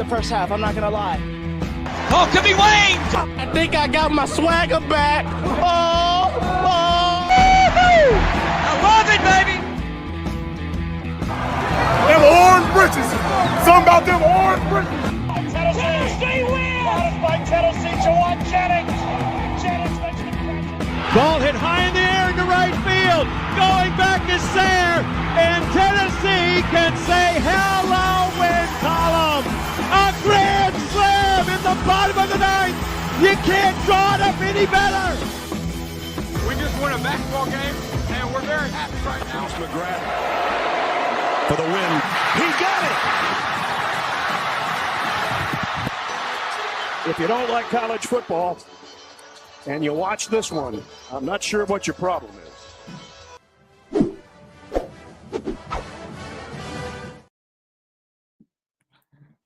first half, I'm not going to lie. Oh, could be Wayne! I think I got my swagger back. Oh! I love it, baby! Them orange britches. Something about them orange britches. Tennessee wins! By Tennessee, Jawan Jennings. Jennings makes the pressure. Ball hit high in the air into right field. Going back is Sayre. And Tennessee can say hello, win column. A grand slam in the bottom of the ninth. You can't draw it up any better. We just won a basketball game, and we're very happy right now. McGrath for the win. He got it. If you don't like college football and you watch this one, I'm not sure what your problem is.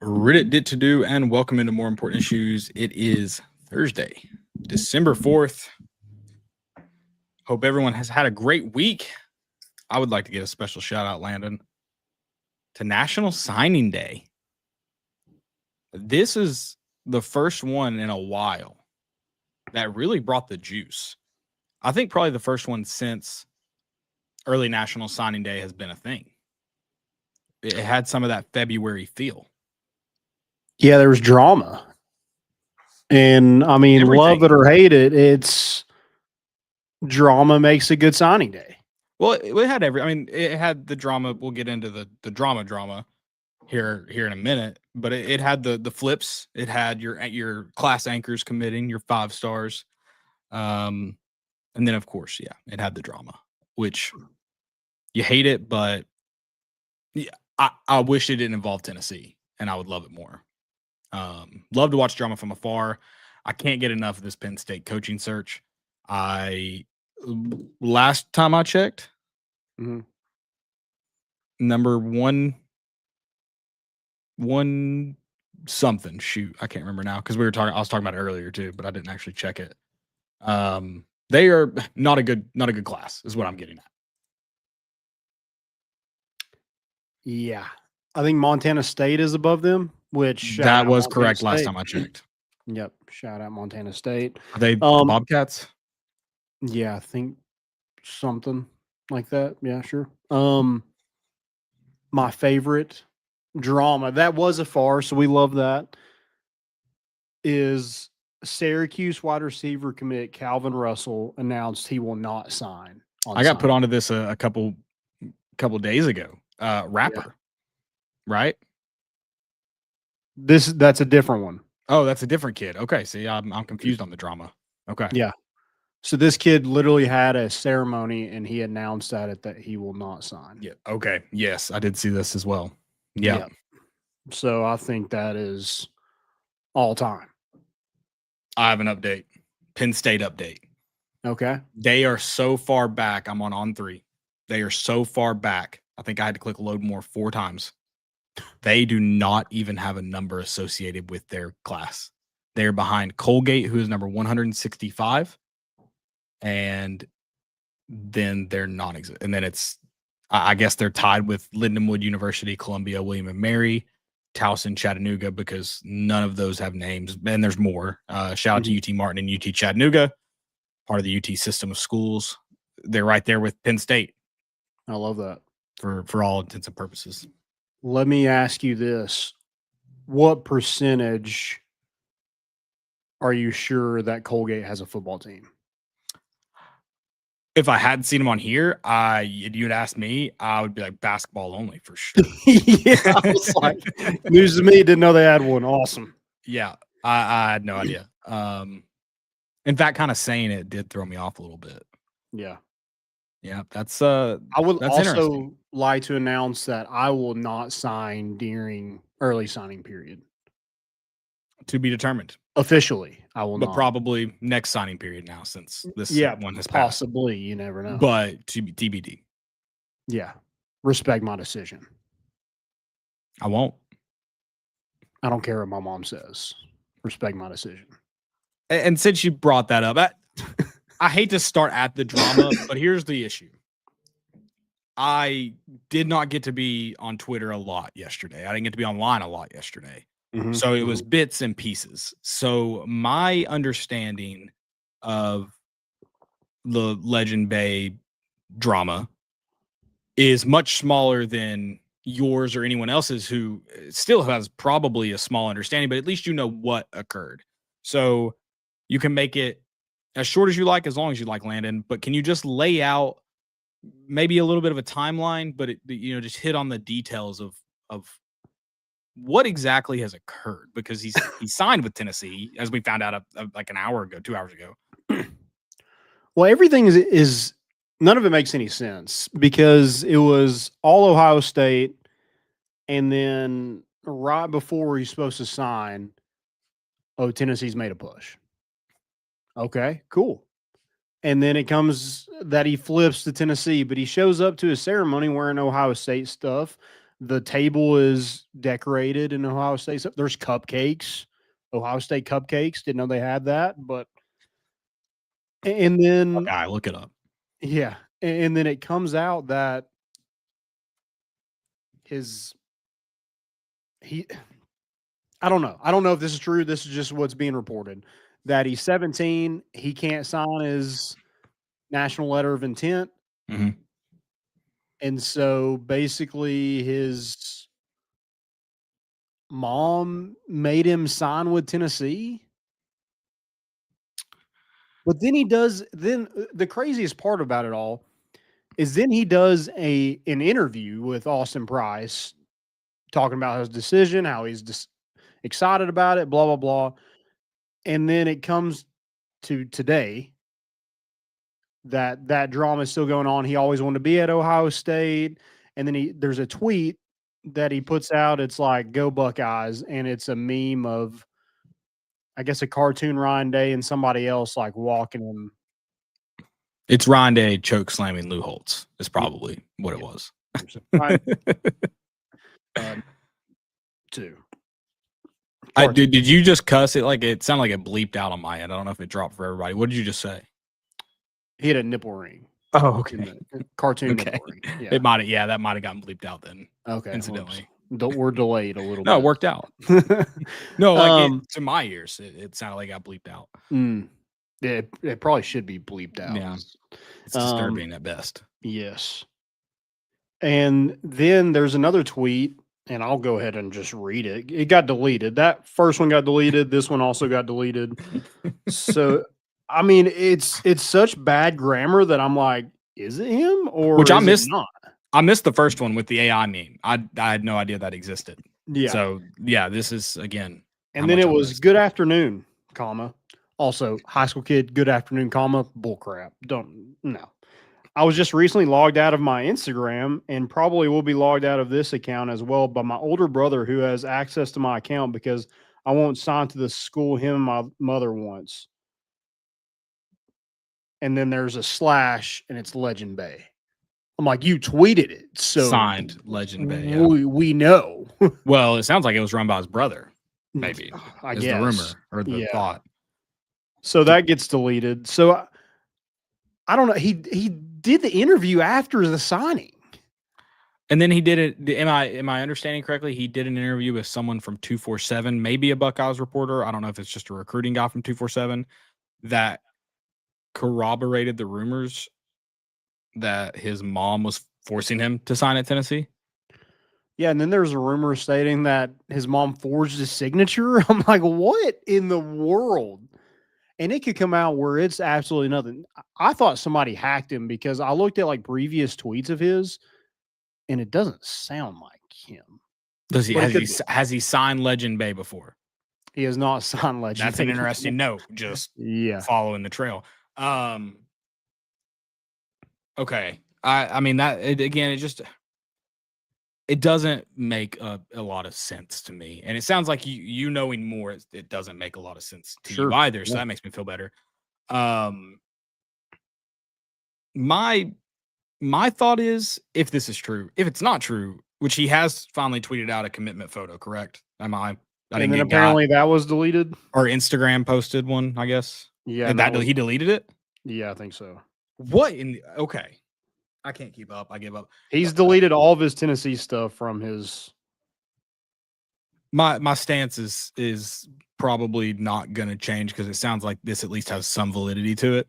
Reddit did to do, and welcome into More Important Issues. It is Thursday, December 4th. Hope everyone has had a great week. I would like to give a special shout out, Landon, to National Signing Day. This is the first one in a while that really brought the juice. I think probably the first one since early National Signing Day has been a thing. It had some of that February feel. Yeah, there was drama. And I mean, love it or hate it, it's drama makes a good signing day. Well, it had it had the drama. We'll get into the drama here in a minute, but it had the flips. It had your class anchors committing, your 5 stars. And then of course, yeah, it had the drama, which you hate it, but yeah, I wish it didn't involve Tennessee, and I would love it more. Love to watch drama from afar. I can't get enough of this Penn State coaching search. Last time I checked, number one something. Shoot, I can't remember now because I was talking about it earlier too, but I didn't actually check it. They are not a good class, is what I'm getting at. Yeah. I think Montana State is above them, which that was correct last time I checked. Yep. Shout out Montana State. Are they the Bobcats? Yeah, I think something like that. Yeah, sure. My favorite drama, that was a farce, so we love that, is Syracuse wide receiver commit Calvin Russell announced he will not sign. I got put onto this a couple days ago. Rapper, right? That's a different one. Oh, that's a different kid. Okay, see, I'm confused on the drama. Okay, yeah. So this kid literally had a ceremony, and he announced that he will not sign. Yeah. Okay. Yes, I did see this as well. Yeah. So I think that is all time. I have an update. Penn State update. Okay. They are so far back. I'm on 3. They are so far back. I think I had to click load more 4 times. They do not even have a number associated with their class. They're behind Colgate, who is number 165. And then they're non-existent. And then I guess they're tied with Lindenwood University, Columbia, William & Mary, Towson, Chattanooga, because none of those have names. And there's more. Shout out to UT Martin and UT Chattanooga, part of the UT system of schools. They're right there with Penn State. I love that. For all intents and purposes. Let me ask you this. What percentage are you sure that Colgate has a football team? If I hadn't seen them on here, you'd ask me, I would be like basketball only for sure. Yeah, I was like, news to me, didn't know they had one. Awesome. Yeah, I had no idea. In fact, kind of saying it did throw me off a little bit. Yeah. Yeah, that's I would that's also like to announce that I will not sign during early signing period. To be determined. Officially, I will not. But probably next signing period now, since this one has passed. Possibly, you never know. But to be TBD. Yeah. Respect my decision. I won't. I don't care what my mom says. Respect my decision. And since you brought that up, I hate to start at the drama, but here's the issue. I did not get to be on Twitter a lot yesterday. I didn't get to be online a lot yesterday. Mhm, So it was mhm. bits and pieces. So my understanding of the Legend Bay drama is much smaller than yours or anyone else's, who still has probably a small understanding, but at least you know what occurred. So you can make it as short as you like, as long as you like, Landon. But can you just lay out maybe a little bit of a timeline, but just hit on the details of what exactly has occurred? Because he signed with Tennessee, as we found out like an hour ago, 2 hours ago. Well, everything is none of it makes any sense because it was all Ohio State, and then right before he's supposed to sign, Tennessee's made a push. Okay, cool. And then it comes that he flips to Tennessee, but he shows up to his ceremony wearing Ohio State stuff. The table is decorated in Ohio State stuff. There's cupcakes, Ohio State cupcakes. Didn't know they had that, but and then Okay, look it up. yeah, and then it comes out that he I don't know. I don't know if this is true. This is just what's being reported. That he's 17, he can't sign his national letter of intent. Mhm. And so basically his mom made him sign with Tennessee. But then the craziest part about it all is then he does an interview with Austin Price talking about his decision, how he's excited about it, blah, blah, blah. And then it comes to today that drama is still going on. He always wanted to be at Ohio State. And then there's a tweet that he puts out. It's like, "Go Buckeyes." And it's a meme of, I guess, a cartoon Ryan Day and somebody else like walking him. It's Ryan Day choke slamming Lou Holtz is probably what it was. Ryan, too. Did you just cuss it? Like it sounded like it bleeped out on my end. I don't know if it dropped for everybody. What did you just say? He had a nipple ring. Oh, okay. Cartoon Okay. nipple ring. Yeah. It might have, that might have gotten bleeped out then. Okay. Incidentally. We're delayed a little bit. No, it worked out. No, like to my ears, it sounded like it got bleeped out. It probably should be bleeped out. Yeah. It's disturbing at best. Yes. And then there's another tweet, and I'll go ahead and just read it. It got deleted. That first one got deleted. This one also got deleted. So, I mean, it's such bad grammar that I'm like, is it him or which I is missed? It not? I missed the first one with the AI meme. I had no idea that existed. Yeah. So yeah, this is again. And then it was good afternoon, comma. Also, high school kid, good afternoon, comma, bullcrap. No. I was just recently logged out of my Instagram and probably will be logged out of this account as well by my older brother who has access to my account because I won't sign to the school him and my mother wants. And then there's a slash and it's Legend Bay. I'm like, you tweeted it. So signed Legend Bay. Yeah. We know. Well, it sounds like it was run by his brother. Maybe I is guess. the rumor or the thought. So that gets deleted. So I don't know. He did the interview after the signing. And then he did it. Am I understanding correctly? He did an interview with someone from 247, maybe a Buckeyes reporter. I don't know if it's just a recruiting guy from 247 that corroborated the rumors that his mom was forcing him to sign at Tennessee. Yeah, and then there's a rumor stating that his mom forged his signature. I'm like, what in the world? And it could come out where it's absolutely nothing. I thought somebody hacked him because I looked at like previous tweets of his, and it doesn't sound like him. Does he has he signed Legend Bay before? He has not signed Legend. That's an interesting note. Just following the trail. Okay. I mean that it doesn't make a lot of sense to me. And it sounds like you knowing more, it doesn't make a lot of sense to you either. So that makes me feel better. My thought is, if this is true, if it's not true, which he has finally tweeted out a commitment photo, correct? And then apparently that was deleted. Or Instagram posted one, I guess. Yeah. And he deleted it? Yeah, I think so. What okay. I can't keep up. I give up. He's deleted all of his Tennessee stuff from his My stance is probably not going to change because it sounds like this at least has some validity to it.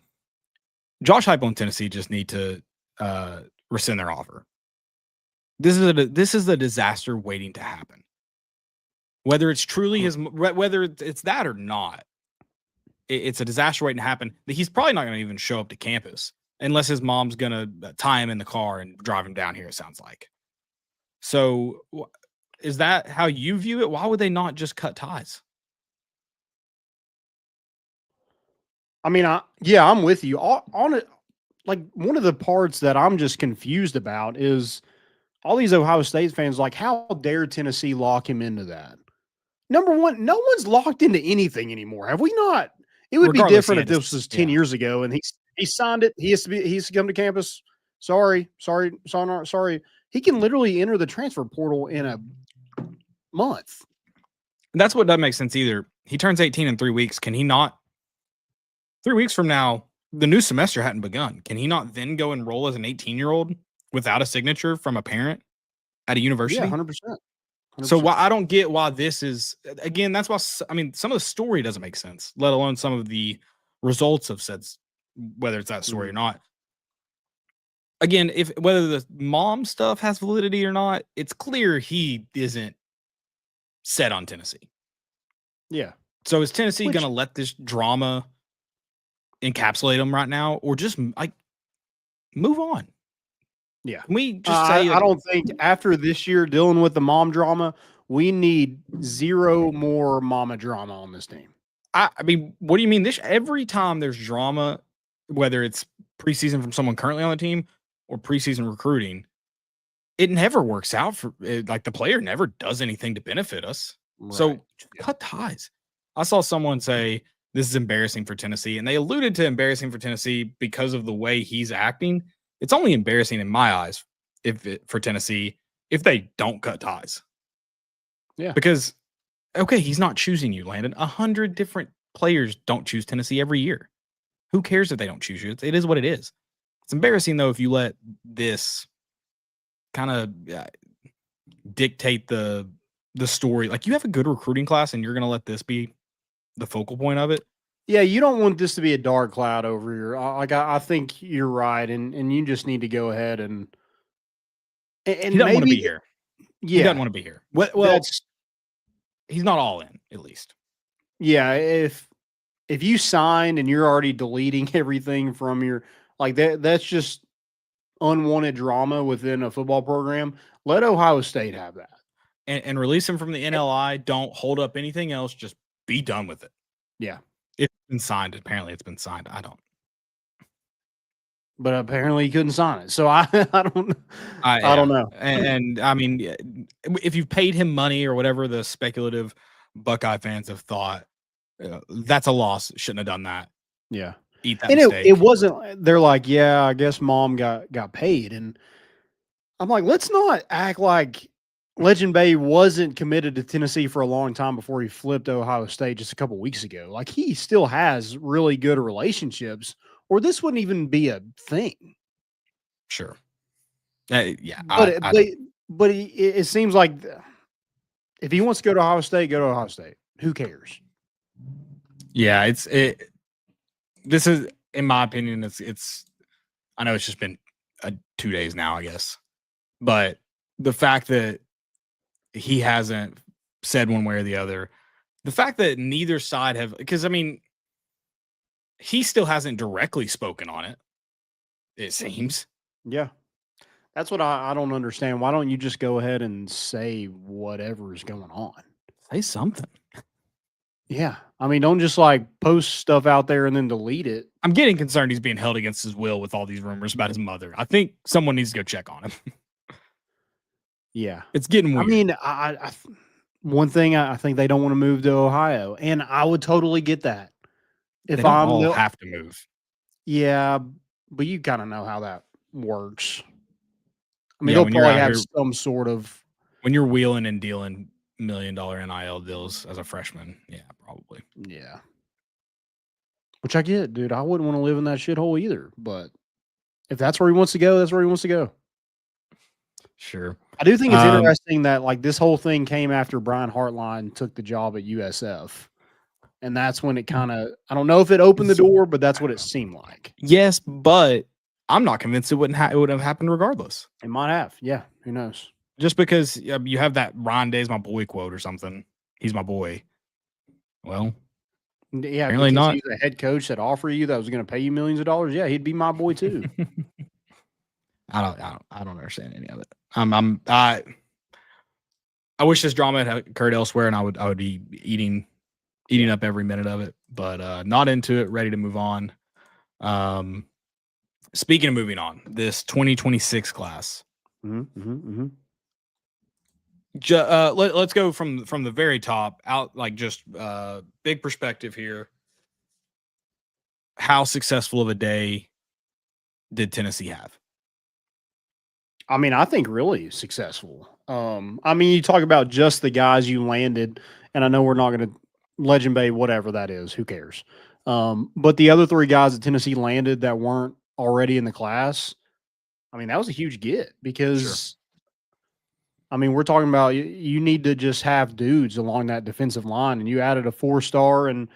Josh Heupel and Tennessee just need to rescind their offer. This is a disaster waiting to happen. Whether it's truly whether it's that or not, it's a disaster waiting to happen. He's probably not going to even show up to campus unless his mom's going to tie him in the car and drive him down here, it sounds like. So is that how you view it? Why would they not just cut ties? I mean, I'm with you on it. Like, one of the parts that I'm just confused about is all these Ohio State fans, like, how dare Tennessee lock him into that? Number one, no one's locked into anything anymore. Have we not? It would be different if this was 10 years ago and he signed it. He has to come to campus. Sorry. He can literally enter the transfer portal in a month. And that's what doesn't make sense either. He turns 18 in 3 weeks. Can he not? 3 weeks from now, the new semester hadn't begun. Can he not then go enroll as an 18-year-old without a signature from a parent at a university? Yeah, 100%. So I don't get why this is, again, that's why, I mean, some of the story doesn't make sense, let alone some of the results have said, whether it's that story or not. Again, whether the mom stuff has validity or not, it's clear he isn't set on Tennessee. Yeah. So is Tennessee going to let this drama encapsulate him right now, or just like move on? Yeah. Can we just say I don't think after this year dealing with the mom drama, we need zero more mama drama on this team. I mean, what do you mean? Every time there's drama, whether it's preseason from someone currently on the team or preseason recruiting, it never works out for like the player never does anything to benefit us. Right. So cut ties. I saw someone say this is embarrassing for Tennessee, and they alluded to embarrassing for Tennessee because of the way he's acting. It's only embarrassing in my eyes for Tennessee if they don't cut ties. Yeah. Because, okay, he's not choosing you, Landon. 100 different players don't choose Tennessee every year. Who cares if they don't choose you? It is what it is. It's embarrassing, though, if you let this kind of dictate the story. Like, you have a good recruiting class, and you're going to let this be the focal point of it. Yeah, you don't want this to be a dark cloud over here. I think you're right, and you just need to go ahead and he doesn't want to be here. Yeah, he doesn't want to be here. Well, he's not all in, at least. Yeah, if you signed and you're already deleting everything from your that's just unwanted drama within a football program. Let Ohio State have that and release him from the NLI. Don't hold up anything else. Just be done with it. Yeah. It's been signed. Apparently, it's been signed. I don't. But apparently, he couldn't sign it. So I don't. I don't know. And I mean, if you've paid him money or whatever the speculative Buckeye fans have thought, that's a loss. Shouldn't have done that. Yeah. Eat that and mistake. it wasn't. They're like, yeah, I guess mom got paid, and I'm like, let's not act like Legend Bay wasn't committed to Tennessee for a long time before he flipped Ohio State just a couple weeks ago. Like, he still has really good relationships, or this wouldn't even be a thing. Sure. Yeah. But it seems like if he wants to go to Ohio State, go to Ohio State. Who cares? Yeah, this is, in my opinion, it's I know it's just been 2 days now, I guess. But the fact that he hasn't said one way or the other, the fact that neither side have, because I mean, he still hasn't directly spoken on it, it seems. Yeah. That's what I don't understand. Why don't you just go ahead and say whatever is going on? Say something. Yeah. I mean, don't just like post stuff out there and then delete it. I'm getting concerned he's being held against his will with all these rumors about his mother. I think someone needs to go check on him. Yeah. It's getting weird. I mean, one thing, I think they don't want to move to Ohio, and I would totally get that. If they don't all have to move. Yeah, but you kind of know how that works. I mean, they'll probably have some sort of. When you're wheeling and dealing $1 million NIL deals as a freshman, yeah, probably. Yeah. Which I get, dude. I wouldn't want to live in that shithole either. But if that's where he wants to go, that's where he wants to go. Sure. I do think it's interesting that like this whole thing came after Brian Hartline took the job at USF. And that's when it kind of, I don't know if it opened the door, but that's what it seemed like. Yes, but I'm not convinced it would have happened regardless. It might have. Yeah. Who knows? Just because you have that Ryan Day's my boy quote or something. He's my boy. Well, yeah, apparently not. He's a head coach that offered you that was going to pay you millions of dollars. Yeah, he'd be my boy too. I don't understand any of it. I wish this drama had occurred elsewhere, and I would be eating up every minute of it, but not into it. Ready to move on. Speaking of moving on, this 2026 class. Let's go from the very top out, like just big perspective here. How successful of a day did Tennessee have? I mean, I think really successful. I mean, you talk about just the guys you landed, and I know we're not going to Legend Bay, whatever that is, who cares? But the other three guys that Tennessee landed that weren't already in the class, I mean, that was a huge get because, I mean, we're talking about you need to just have dudes along that defensive line, and you added a 4-star and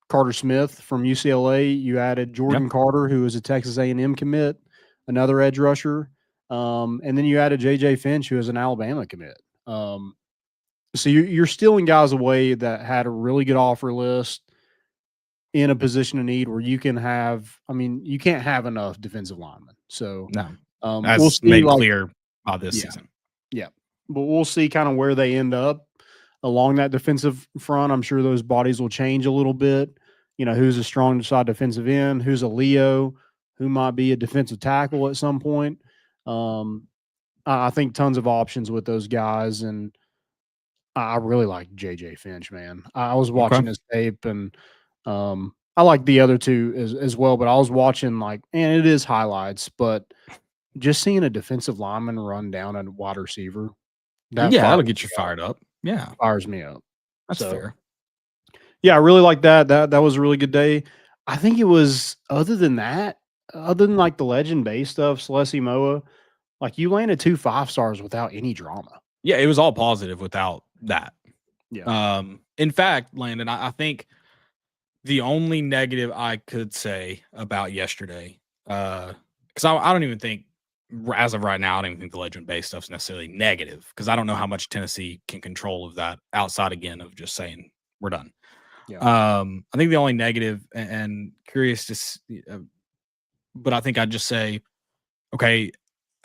Carter Smith from UCLA. You added Jordan Carter, who is a Texas A&M commit, another edge rusher. And then you added J.J. Finch, who is an Alabama commit. So you're stealing guys away that had a really good offer list in a position of need where you can have, I mean, you can't have enough defensive linemen. So no, we'll see, made clear by this season. Yeah. But we'll see kind of where they end up along that defensive front. I'm sure those bodies will change a little bit. You know, who's a strong side defensive end, who's a Leo, who might be a defensive tackle at some point. I think tons of options with those guys, and I really like J.J. Finch, man. I was watching his tape, and I like the other two as well, but I was watching and it is highlights, but just seeing a defensive lineman run down a wide receiver, that'll get you fired up. Yeah, fires me up. That's fair. Yeah, I really like that. That was a really good day. I think it was other than the Legend Bay stuff, Celeste Moa, you landed 2 5-stars without any drama. Yeah, it was all positive without that. Yeah. In fact, Landon, I think the only negative I could say about yesterday, because I don't even think, as of right now, I don't even think the Legend Bay stuff's necessarily negative, because I don't know how much Tennessee can control of that outside, again, of just saying we're done. Yeah. I think the only negative, and curious to see, but I think I'd just say, okay,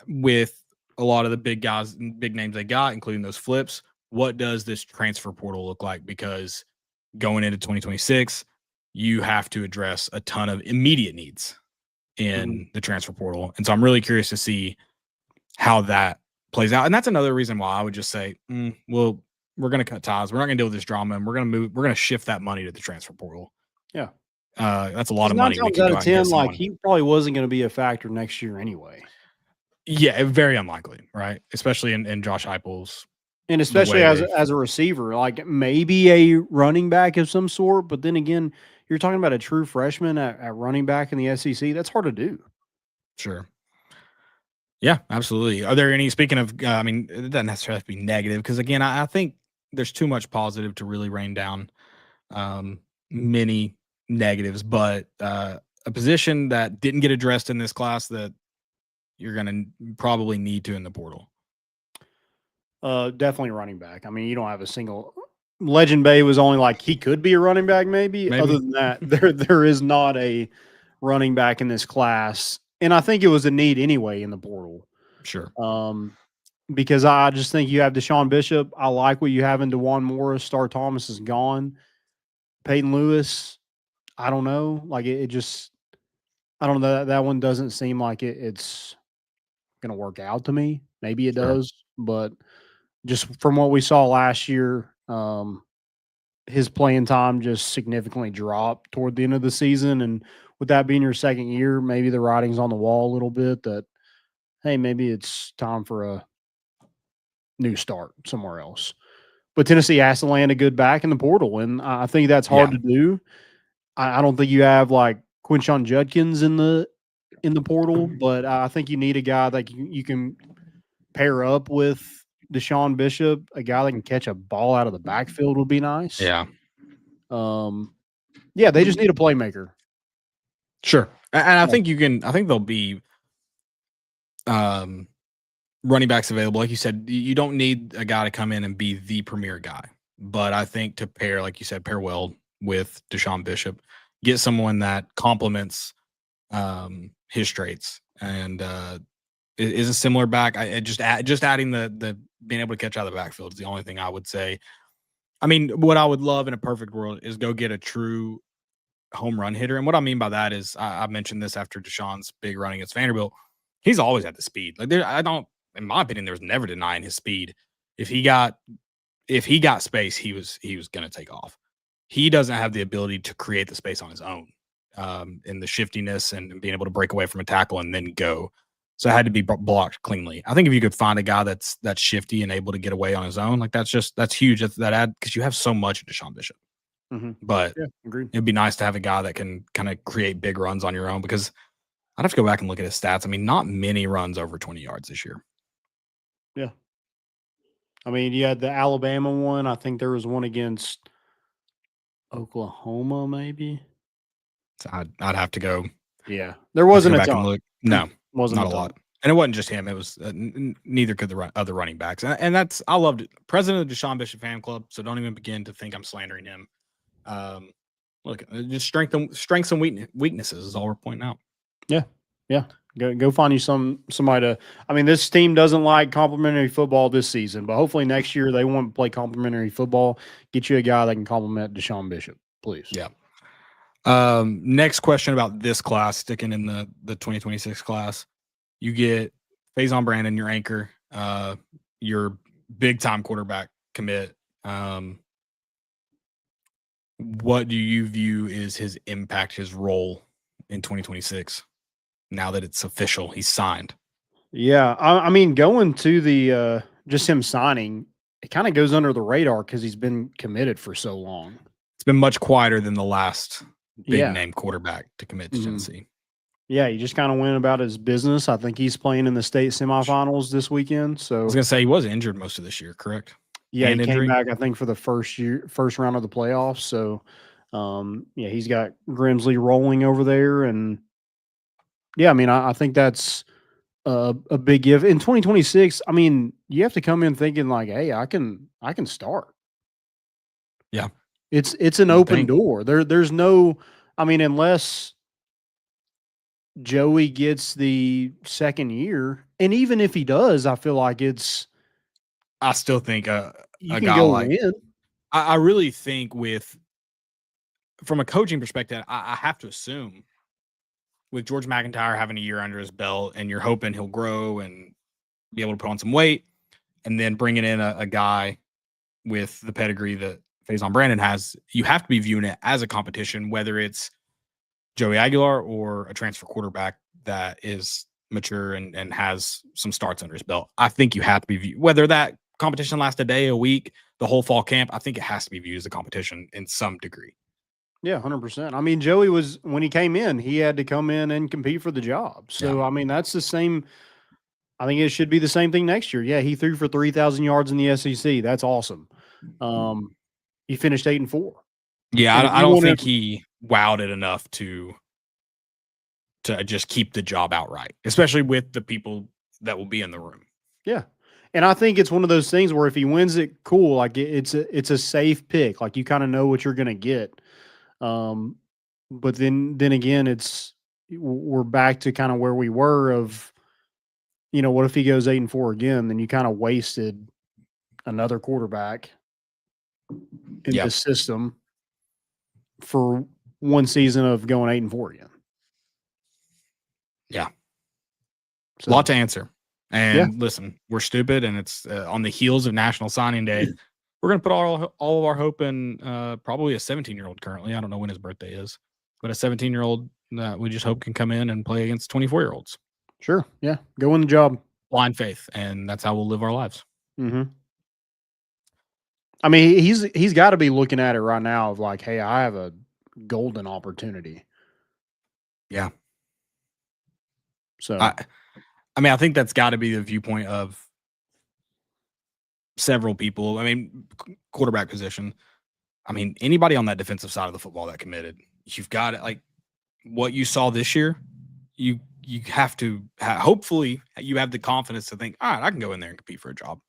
with a lot of the big guys, big names they got, including those flips, what does this transfer portal look like? Because going into 2026, you have to address a ton of immediate needs in the transfer portal. And so I'm really curious to see how that plays out. And that's another reason why I would just say, well, we're going to cut ties. We're not going to deal with this drama, and we're going to shift that money to the transfer portal. Yeah. That's a lot of money. 9 times out of 10, he probably wasn't going to be a factor next year anyway. Yeah, very unlikely, right? Especially in Josh Heupel's, and especially as a receiver, maybe a running back of some sort. But then again, you're talking about a true freshman at running back in the SEC. That's hard to do. Sure. Yeah, absolutely. Are there any? Speaking of, it doesn't necessarily have to be negative, because again, I think there's too much positive to really rain down many negatives. But a position that didn't get addressed in this class that you're going to probably need to in the portal. Definitely running back. I mean, you don't have a single. Legend Bay was only he could be a running back, maybe. Other than that, there is not a running back in this class, and I think it was a need anyway in the portal. Sure. Because I just think you have Deshaun Bishop. I like what you have in DeJuan Morris. Star Thomas is gone. Peyton Lewis, I don't know. It just, I don't know. That one doesn't seem like it's going to work out to me. Maybe it does, but just from what we saw last year, his playing time just significantly dropped toward the end of the season. And with that being your second year, maybe the writing's on the wall a little bit that, hey, maybe it's time for a new start somewhere else. But Tennessee has to land a good back in the portal, and I think that's hard to do. I don't think you have Quinshon Judkins in the portal, but I think you need a guy that you can pair up with Deshaun Bishop, a guy that can catch a ball out of the backfield would be nice. Yeah. Yeah, they just need a playmaker. Sure. And I think I think there'll be running backs available. Like you said, you don't need a guy to come in and be the premier guy. But I think to pair, like you said, pair well with Deshaun Bishop, get someone that complements his traits and is a similar back. I just adding the being able to catch out of the backfield is the only thing I would say. I mean, what I would love in a perfect world is go get a true home run hitter. And what I mean by that is I mentioned this after Deshaun's big run against Vanderbilt. He's always had the speed. Like in my opinion, there was never denying his speed. If he got space, he was going to take off. He doesn't have the ability to create the space on his own in the shiftiness and being able to break away from a tackle and then go. So it had to be blocked cleanly. I think if you could find a guy that's shifty and able to get away on his own, like that's huge. That add because you have so much of Deshaun Bishop. Mm-hmm. But yeah, agreed. It'd be nice to have a guy that can kind of create big runs on your own because I'd have to go back and look at his stats. I mean, not many runs over 20 yards this year. Yeah. I mean, you had the Alabama one. I think there was one against Oklahoma, maybe. So I'd have to go. Yeah, there wasn't a ton. Look. No, wasn't not a lot. And it wasn't just him. It was neither could the other running backs. And that's I loved it. President of the Deshaun Bishop fan club. So don't even begin to think I'm slandering him. Look, just strengths and weaknesses is all we're pointing out. Yeah. Go find you somebody to. I mean, this team doesn't like complimentary football this season, but hopefully next year they won't play complimentary football. Get you a guy that can compliment Deshaun Bishop, please. Yeah. Next question about this class, sticking in the 2026 class. You get Faison Brandon, your anchor, your big time quarterback commit. What do you view is his impact, his role in 2026? Now that it's official, he's signed. Yeah, I mean, going to the just him signing, it kind of goes under the radar because he's been committed for so long. It's been much quieter than the last big name quarterback to commit to Tennessee. Yeah, he just kind of went about his business. I think he's playing in the state semifinals this weekend. So I was gonna say he was injured most of this year, correct? Yeah, he came back, I think, for the first round of the playoffs. So yeah, he's got Grimsley rolling over there, and yeah, I mean, I think that's a big give in 2026. I mean, you have to come in thinking like, hey, I can start. Yeah, it's an open door. There's no, I mean, unless Joey gets the second year, and even if he does, I feel like I still think a guy like I really think from a coaching perspective, I have to assume with George McIntyre having a year under his belt and you're hoping he'll grow and be able to put on some weight, and then bringing in a guy with the pedigree that Faison Brandon has, you have to be viewing it as a competition, whether it's Joey Aguilar or a transfer quarterback that is mature and has some starts under his belt. I think you have to be viewed, whether that competition lasts a day, a week, the whole fall camp, I think it has to be viewed as a competition in some degree. Yeah, 100%. I mean, Joey was, when he came in, he had to come in and compete for the job. So, I mean, that's the same. I think it should be the same thing next year. Yeah, he threw for 3,000 yards in the SEC. That's awesome. He finished 8-4. Yeah, I don't think he wowed it enough to just keep the job outright, especially with the people that will be in the room. Yeah. And I think it's one of those things where if he wins it, cool. Like it's a safe pick. Like you kind of know what you're going to get. But then again, we're back to kind of where we were of, what if he goes 8-4 again? Then you kind of wasted another quarterback in the system for one season of going 8-4 again. Yeah. So, a lot to answer. And listen, we're stupid, and it's on the heels of National Signing Day. We're going to put all of our hope in probably a 17-year-old currently. I don't know when his birthday is, but a 17-year-old that we just hope can come in and play against 24-year-olds. Sure. Yeah. Go win the job. Blind faith. And that's how we'll live our lives. Mm-hmm. I mean, he's got to be looking at it right now of like, hey, I have a golden opportunity. Yeah. So, I mean, I think that's got to be the viewpoint of several people. I mean, quarterback position. I mean, anybody on that defensive side of the football that committed, you've got it. Like what you saw this year, you have to hopefully you have the confidence to think, all right, I can go in there and compete for a job.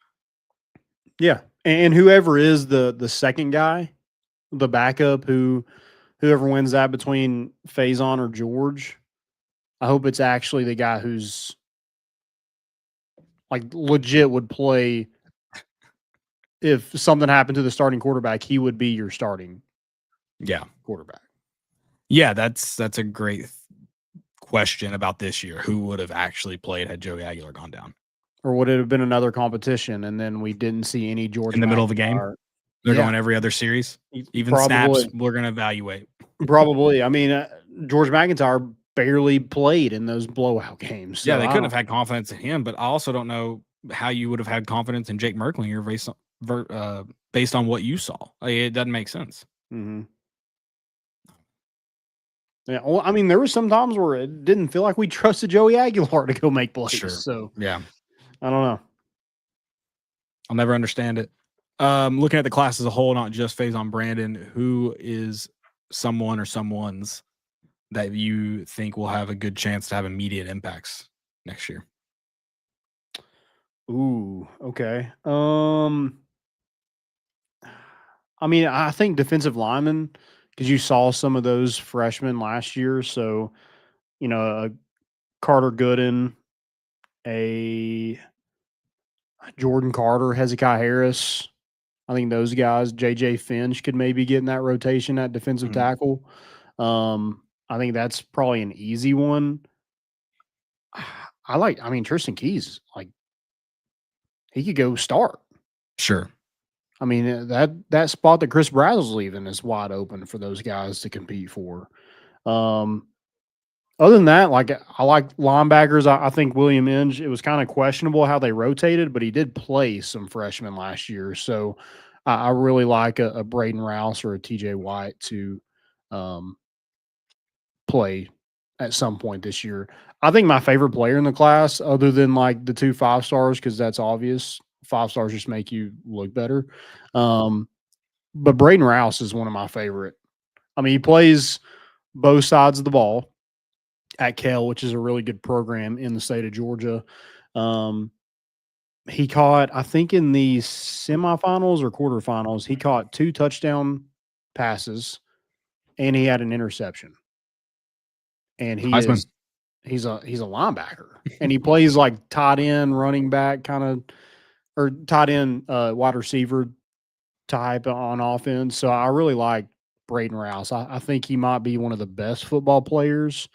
Yeah, and whoever is the second guy, the backup, whoever wins that between Faison or George, I hope it's actually the guy who's like legit would play. If something happened to the starting quarterback, he would be your starting quarterback. Yeah, that's a great question about this year. Who would have actually played had Joey Aguilar gone down? Or would it have been another competition and then we didn't see any George in the middle of the game? They're going every other series. Even snaps, we're going to evaluate. Probably. I mean, George McIntyre barely played in those blowout games. So yeah, they couldn't have had confidence in him, but I also don't know how you would have had confidence in Jake Merklinger based on what you saw. Like, it doesn't make sense. Mm-hmm. Yeah, well, I mean, there were some times where it didn't feel like we trusted Joey Aguilar to go make plays. Sure. So, yeah. I don't know. I'll never understand it. Looking at the class as a whole, not just Faison Brandon, who is someone or someone's that you think will have a good chance to have immediate impacts next year? Ooh, okay. I mean, I think defensive linemen, because you saw some of those freshmen last year. So, you know, Carter Gooden, a Jordan Carter, Hezekiah Harris. I think those guys, JJ Finch, could maybe get in that rotation at defensive tackle. I think that's probably an easy one. I mean, Tristan Keys, like, he could go start. Sure. I mean, that spot that Chris Brazzell's leaving is wide open for those guys to compete for. Other than that, like, I like linebackers. I think William Inge, it was kind of questionable how they rotated, but he did play some freshmen last year. So I really like a Braden Rouse or a TJ White to play at some point this year. I think my favorite player in the class, other than like the 2 5-stars, because that's obvious, 5 stars just make you look better. But Braden Rouse is one of my favorite. I mean, he plays both sides of the ball at Kell, which is a really good program in the state of Georgia. He caught, I think in the semifinals or quarterfinals, he caught 2 touchdown passes and he had an interception. And he's a linebacker, and he plays like tight end, running back kind of, or tight end, wide receiver type on offense. So I really like Braden Rouse. I think he might be one of the best football players.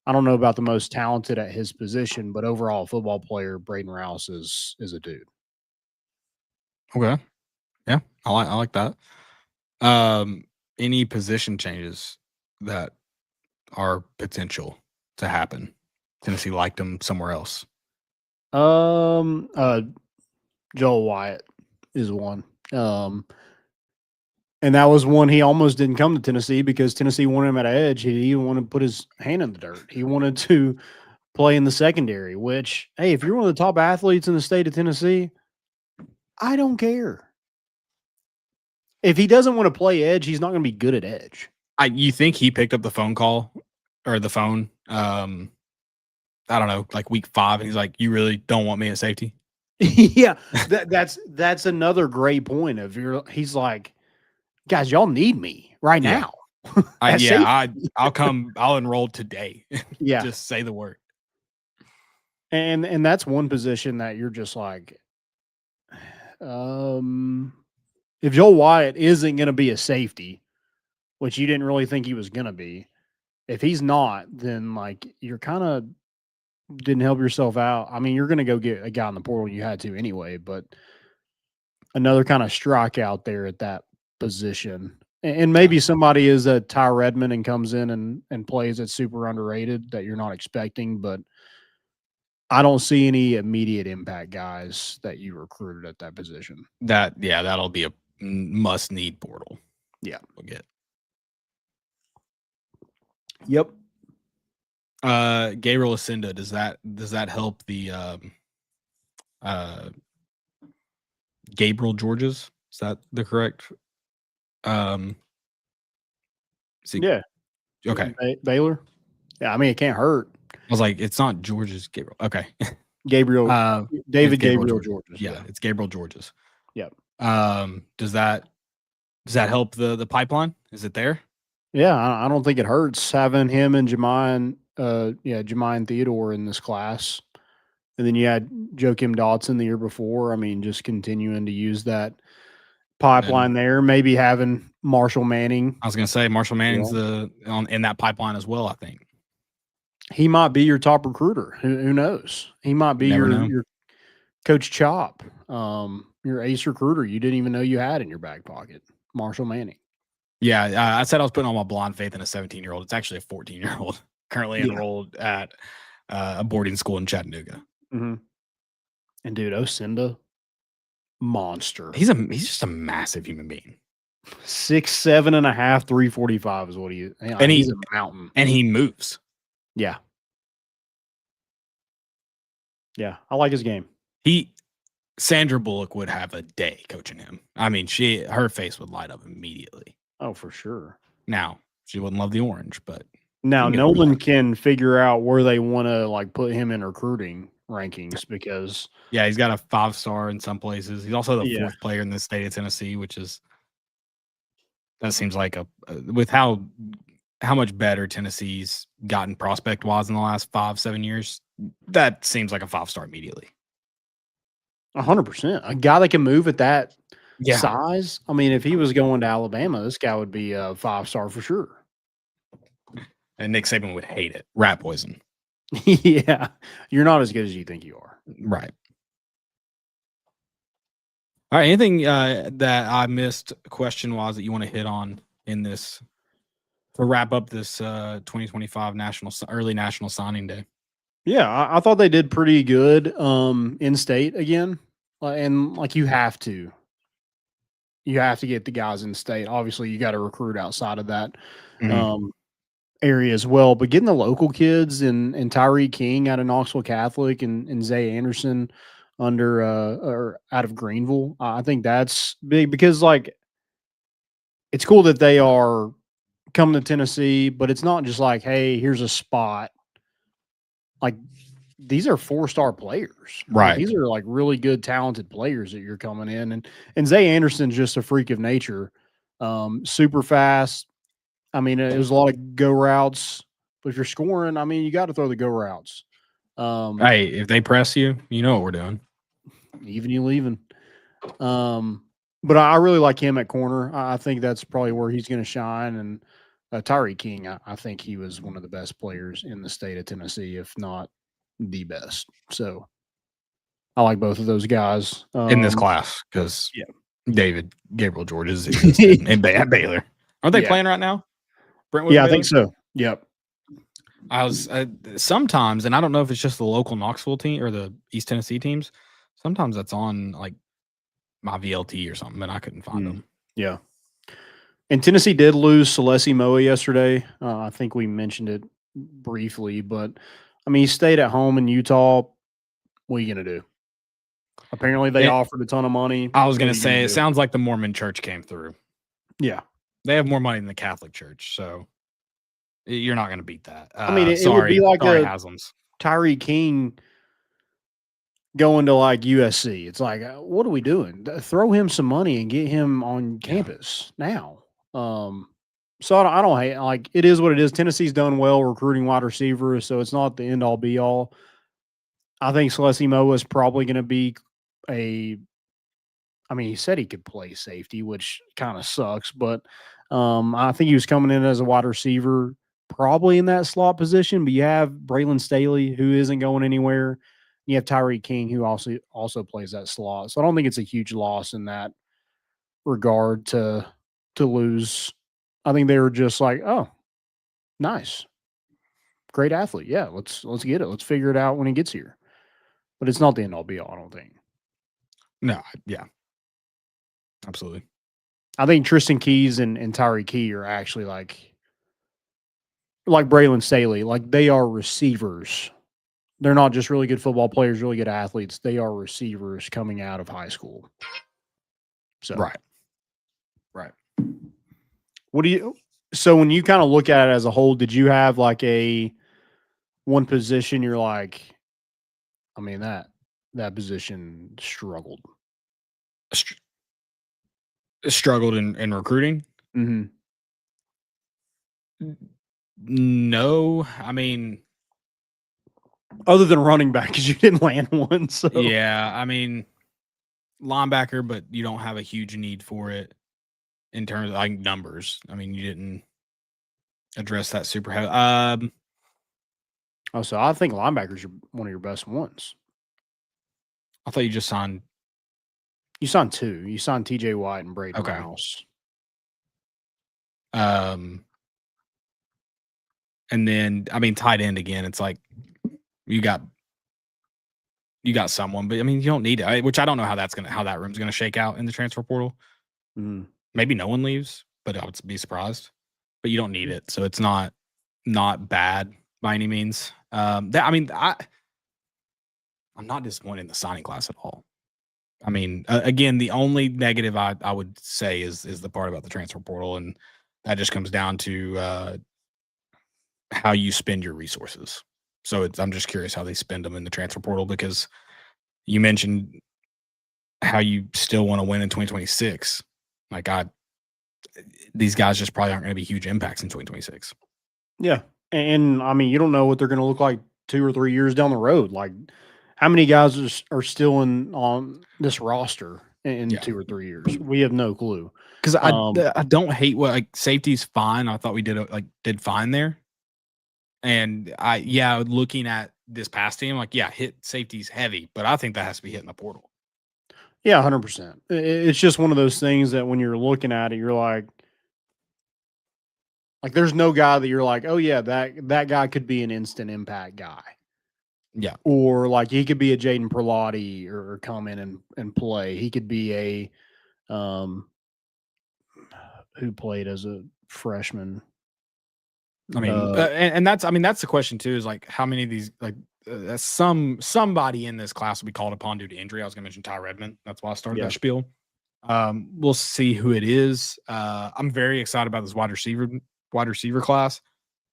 I don't know about the most talented at his position, but overall football player, Braden Rouse is a dude. Okay. Yeah, I like that. Any position changes that are potential to happen? Tennessee liked him somewhere else. Joel Wyatt is one. And that was one he almost didn't come to Tennessee because Tennessee wanted him at edge. He didn't want to put his hand in the dirt. He wanted to play in the secondary, which, hey, if you're one of the top athletes in the state of Tennessee, I don't care. If he doesn't want to play edge, he's not going to be good at edge. You think he picked up the phone call or the phone? I don't know, like week 5, and he's like, "You really don't want me at safety?" Yeah, that's another great point. He's like, guys, y'all need me right now. I'll enroll today. Yeah, just say the word. And that's one position that you're just like, if Joel Wyatt isn't going to be a safety, which you didn't really think he was going to be, if he's not, then like you're kind of didn't help yourself out. I mean, you're going to go get a guy in the portal. You had to anyway, but another kind of strikeout there at that position. And maybe somebody is a Ty Redmond and comes in and plays that's super underrated that you're not expecting, but I don't see any immediate impact guys that you recruited at that position. That'll be a must-need portal. Yeah. We'll get. Yep. Gabriel Asinda, does that help the Gabriel Georges. Is that the correct? Yeah. Okay. Baylor. Yeah, I mean, it can't hurt. I was like, it's not Georges Gabriel. Okay. Gabriel. David Gabriel Georges. Yeah, it's Gabriel Georges. Yep. Does that help the pipeline? Is it there? Yeah, I don't think it hurts having him and Jemian Theodore in this class. And then you had Joakim Dotson the year before. I mean, just continuing to use that pipeline there. Maybe having Marshall Manning. I was going to say Marshall Manning's in that pipeline as well, I think. He might be your top recruiter. Who knows? He might be your Coach Chop, your ace recruiter you didn't even know you had in your back pocket, Marshall Manning. Yeah, I said I was putting all my blind faith in a 17-year-old. It's actually a 14-year-old currently enrolled at a boarding school in Chattanooga. Mm-hmm. And dude, Osinda, monster. He's just a massive human being. 6'7.5", 345 is what he is. And he's a mountain. And he moves. Yeah. Yeah, I like his game. Sandra Bullock would have a day coaching him. I mean, her face would light up immediately. Oh, for sure. Now, she wouldn't love the orange, but now no one can figure out where they want to like put him in recruiting rankings because he's got a 5-star in some places. He's also the 4th player in the state of Tennessee, that seems like with how much better Tennessee's gotten prospect wise in the last 5-7 years. That seems like a 5-star immediately. 100%. A guy that can move at that size. I mean, if he was going to Alabama, this guy would be a 5-star for sure. And Nick Saban would hate it. Rat poison. Yeah. You're not as good as you think you are. Right. All right. Anything that I missed question-wise that you want to hit on in this to wrap up this 2025 early national signing day? Yeah, I thought they did pretty good in state again. And like you have to get the guys in state. Obviously, you got to recruit outside of that area as well. But getting the local kids and Tyree King out of Knoxville Catholic and Zay Anderson or out of Greenville, I think that's big because like it's cool that they are coming to Tennessee, but it's not just like, hey, here's a spot. Like these are 4-star players, right? Like, these are like really good, talented players that you're coming in, and Zay Anderson's just a freak of nature, super fast. I mean, it was a lot of go routes, but if you're scoring, I mean, you got to throw the go routes. Hey, if they press you, you know what we're doing. Even you leaving. But I really like him at corner. I think that's probably where he's going to shine. And Tyree King, I think he was one of the best players in the state of Tennessee, if not the best. So I like both of those guys in this class because David Gabriel Georges and Baylor. Aren't they playing right now? Brentwood, I think so. Yep. I was sometimes, and I don't know if it's just the local Knoxville team or the East Tennessee teams. Sometimes that's on like my VLT or something, and I couldn't find them. Yeah. And Tennessee did lose Celesi Moa yesterday. I think we mentioned it briefly, but I mean, he stayed at home in Utah. What are you going to do? Apparently, they offered a ton of money. I was going to say, it sounds like the Mormon church came through. Yeah. They have more money than the Catholic church, so you're not going to beat that. I mean, it would be like Haslam's. Tyree King going to like USC. It's like, what are we doing? Throw him some money and get him on campus now. So I don't hate, like, it is what it is. Tennessee's done well recruiting wide receivers, so it's not the end all be all. I think Celesi Moa is probably going to be I mean, he said he could play safety, which kind of sucks, but I think he was coming in as a wide receiver, probably in that slot position. But you have Braylon Staley, who isn't going anywhere. You have Tyree King, who also plays that slot. So I don't think it's a huge loss in that regard to lose. I think they were just like, oh, nice, great athlete. Yeah, let's get it. Let's figure it out when he gets here. But it's not the end all be all, I don't think. No, yeah, absolutely. I think Tristan Keys and Tyree Key are actually like Braylon Staley. Like, they are receivers. They're not just really good football players, really good athletes. They are receivers coming out of high school. So Right. So when you kind of look at it as a whole, did you have like a one position you're like, I mean, that position struggled? Struggled in recruiting? Mm-hmm. No, I mean, Other than running back, because you didn't land one. So yeah, I mean, linebacker, but you don't have a huge need for it in terms of like numbers. I mean, you didn't address that super heavy. so I think linebacker's one of your best ones. I thought you just signed. You signed two. You signed T.J. White and Braden Okay. Rouse. And then I mean, tight end again. It's like you got someone, but I mean, you don't need it. Which I don't know how that room's gonna shake out in the transfer portal. Mm. Maybe no one leaves, but I would be surprised. But you don't need it, so it's not bad by any means. I'm not disappointed in the signing class at all. I mean, again, the only negative I would say is the part about the transfer portal, and that just comes down to how you spend your resources. So I'm just curious how they spend them in the transfer portal, because you mentioned how you still want to win in 2026. Like these guys just probably aren't going to be huge impacts in 2026. Yeah. And I mean, you don't know what they're going to look like 2 or 3 years down the road. Like, how many guys are still on this roster in 2 or 3 years? We have no clue. Because I don't hate what, like, safety's fine. I thought we did fine there. And looking at this past team, like, hit safety's heavy, but I think that has to be hit in the portal. Yeah, 100%. It's just one of those things that when you're looking at it, you're like there's no guy that you're like, oh yeah, that guy could be an instant impact guy. Yeah. Or like he could be a Jaden Perlotti or come in and play. He could be a who played as a freshman. I mean, and that's the question too, is like how many of these, like, somebody in this class will be called upon due to injury. I was going to mention Ty Redmond. That's why I started that spiel. We'll see who it is. I'm very excited about this wide receiver class.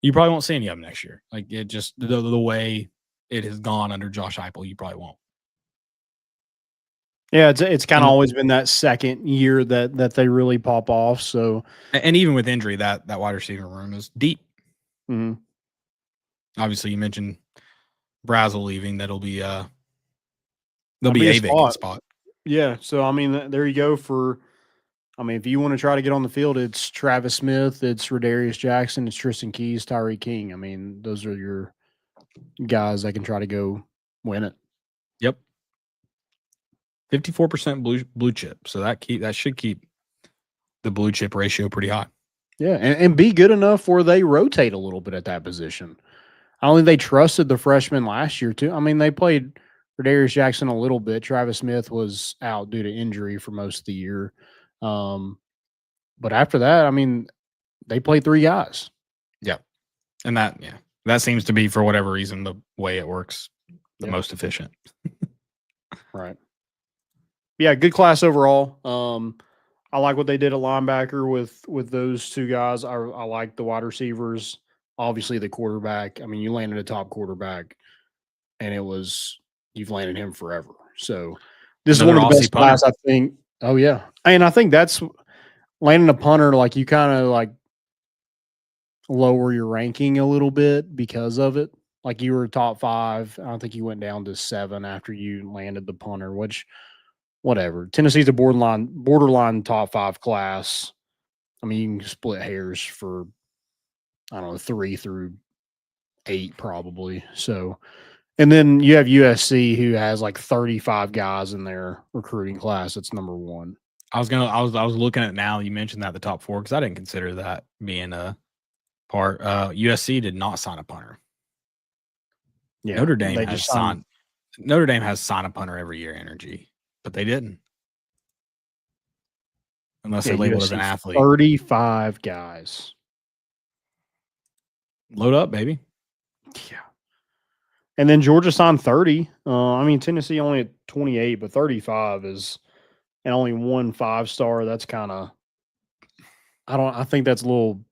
You probably won't see any of them next year. Like, it just the way it has gone under Josh Heupel, you probably won't. Yeah, it's kind of always been that second year that they really pop off. So, and even with injury, that wide receiver room is deep. Mm-hmm. Obviously, you mentioned Brazel leaving. That'll be there'll be a vacant spot. Yeah. So I mean, there you go. If you want to try to get on the field, it's Travis Smith, it's Rodarius Jackson, it's Tristan Keys, Tyree King. I mean, those are your guys that can try to go win it. Yep. 54% blue chip. So that should keep the blue chip ratio pretty high. Yeah, and be good enough where they rotate a little bit at that position. I don't think they trusted the freshmen last year too. I mean, they played Rodarius Jackson a little bit. Travis Smith was out due to injury for most of the year. But after that, I mean, they played 3 guys. Yeah. And that seems to be, for whatever reason, the way it works, the most efficient. Right. Yeah, good class overall. I like what they did at linebacker with those 2 guys. I like the wide receivers. Obviously, the quarterback. I mean, you landed a top quarterback, and you've landed him forever. So this is one of the best class, I think. Oh yeah, and I think that's landing a punter. Like, you kind of like lower your ranking a little bit because of it. Like, you were top 5. I don't think you went down to 7 after you landed the punter, which. Whatever. Tennessee's a borderline top 5 class. I mean, you can split hairs for, I don't know, 3 through 8 probably. So, and then you have USC, who has like 35 guys in their recruiting class. It's number 1. I was looking at it now. You mentioned that the top 4, because I didn't consider that being a part. USC did not sign a punter. Yeah, Notre Dame has signed a punter every year, Energy. But they didn't. Unless they're labeled as an athlete. 35 guys. Load up, baby. Yeah. And then Georgia signed 30. I mean, Tennessee only at 28, but 35 is and only 1 5-star. That's kind of I think that's a little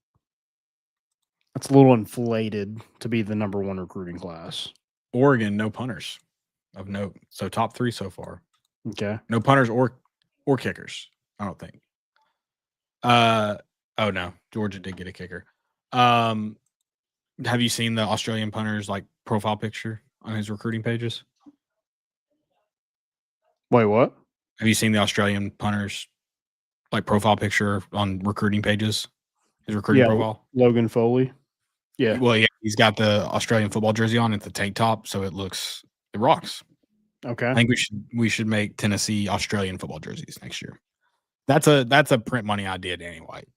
inflated to be the number 1 recruiting class. Oregon, no punters of note. So top 3 so far. Okay. No punters or kickers, I don't think. Oh no, Georgia did get a kicker. Have you seen the Australian punter's like profile picture on his recruiting pages? Wait, what? Have you seen the Australian punter's like profile picture on recruiting pages? His recruiting profile? Logan Foley. Yeah. Well, yeah, he's got the Australian football jersey on at the tank top, so it rocks. Okay. I think we should make Tennessee Australian football jerseys next year. That's a print money idea, Danny White.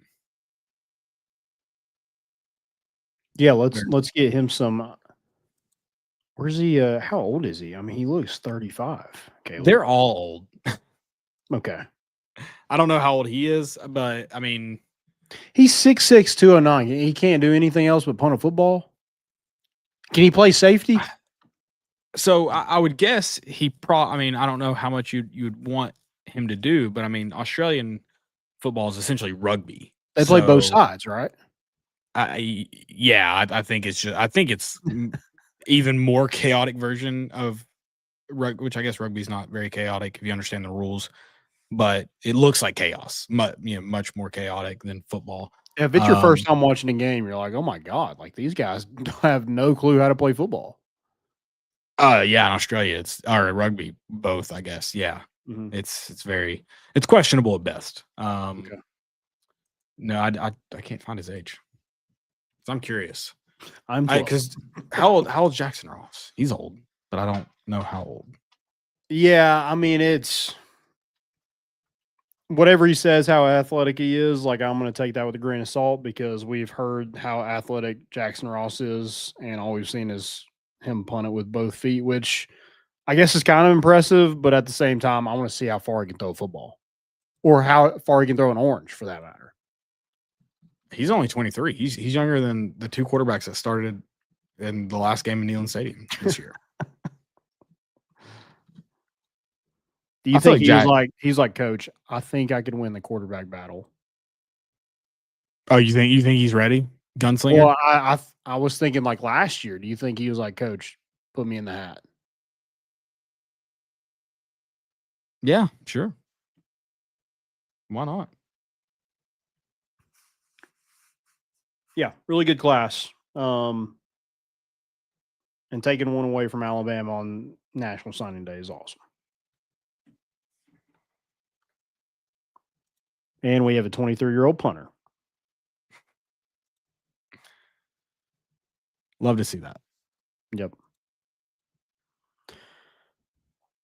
Yeah, let's get him some. Where's he? How old is he? I mean, he looks 35. Okay, They're all old. Okay. I don't know how old he is, but I mean, he's 6'6", 209. He can't do anything else but punt a football. Can he play safety? So I would guess I mean, I don't know how much you'd want him to do, but I mean, Australian football is essentially rugby. They play both sides, right? I think it's even more chaotic version of rugby, which I guess rugby is not very chaotic if you understand the rules, but it looks like chaos, much more chaotic than football. If it's your first time watching a game, you're like, oh my God, like these guys have no clue how to play football. Yeah, in Australia or rugby, both, I guess. Yeah. Mm-hmm. It's questionable at best. Okay. No, I can't find his age. So I'm curious. Because how old Jackson Ross? He's old, but I don't know how old. Yeah, I mean it's whatever he says how athletic he is, like I'm going to take that with a grain of salt because we've heard how athletic Jackson Ross is, and all we've seen is him punt it with both feet, which I guess is kind of impressive, but at the same time, I want to see how far he can throw a football or how far he can throw an orange for that matter. He's only 23. He's younger than the 2 quarterbacks that started in the last game in Neyland Stadium this year. Do you think he's like, Coach, I think I could win the quarterback battle? Oh, you think he's ready? Gunslinger? Well, I was thinking like last year. Do you think he was like, Coach, put me in the hat? Yeah, sure. Why not? Yeah, really good class. And taking one away from Alabama on National Signing Day is awesome. And we have a 23-year-old punter. Love to see that. Yep.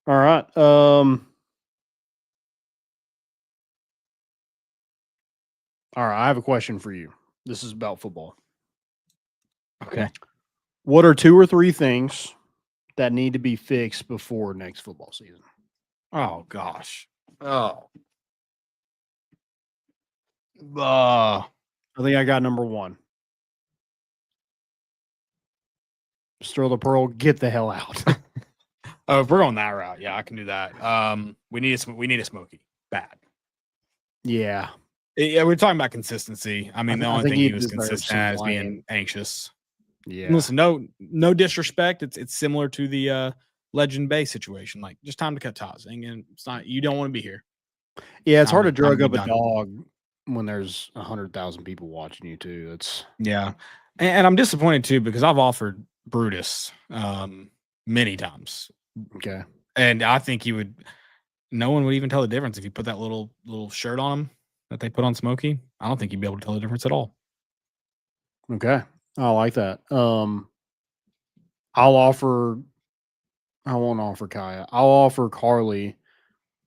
All right. All right. I have a question for you. This is about football. Okay. What are 2 or 3 things that need to be fixed before next football season? Oh, gosh. Oh. I think I got number 1. Stir the pearl, get the hell out. Oh, if we're going that route, yeah, I can do that. We need a Smokey. Bad. Yeah. Yeah, we're talking about consistency. I mean, the only thing he was consistent at is being anxious. Yeah. And listen, no disrespect. It's similar to the Legend Bay situation. Like, just time to cut ties. And it's not, you don't want to be here. Yeah, it's hard to drug up a dog when there's 100,000 people watching you too. Yeah. And I'm disappointed too because I've offered Brutus many times. Okay. And I think no one would even tell the difference if you put that little shirt on him that they put on Smokey. I don't think you'd be able to tell the difference at all. Okay. I like that. I won't offer Kaya. I'll offer Carly.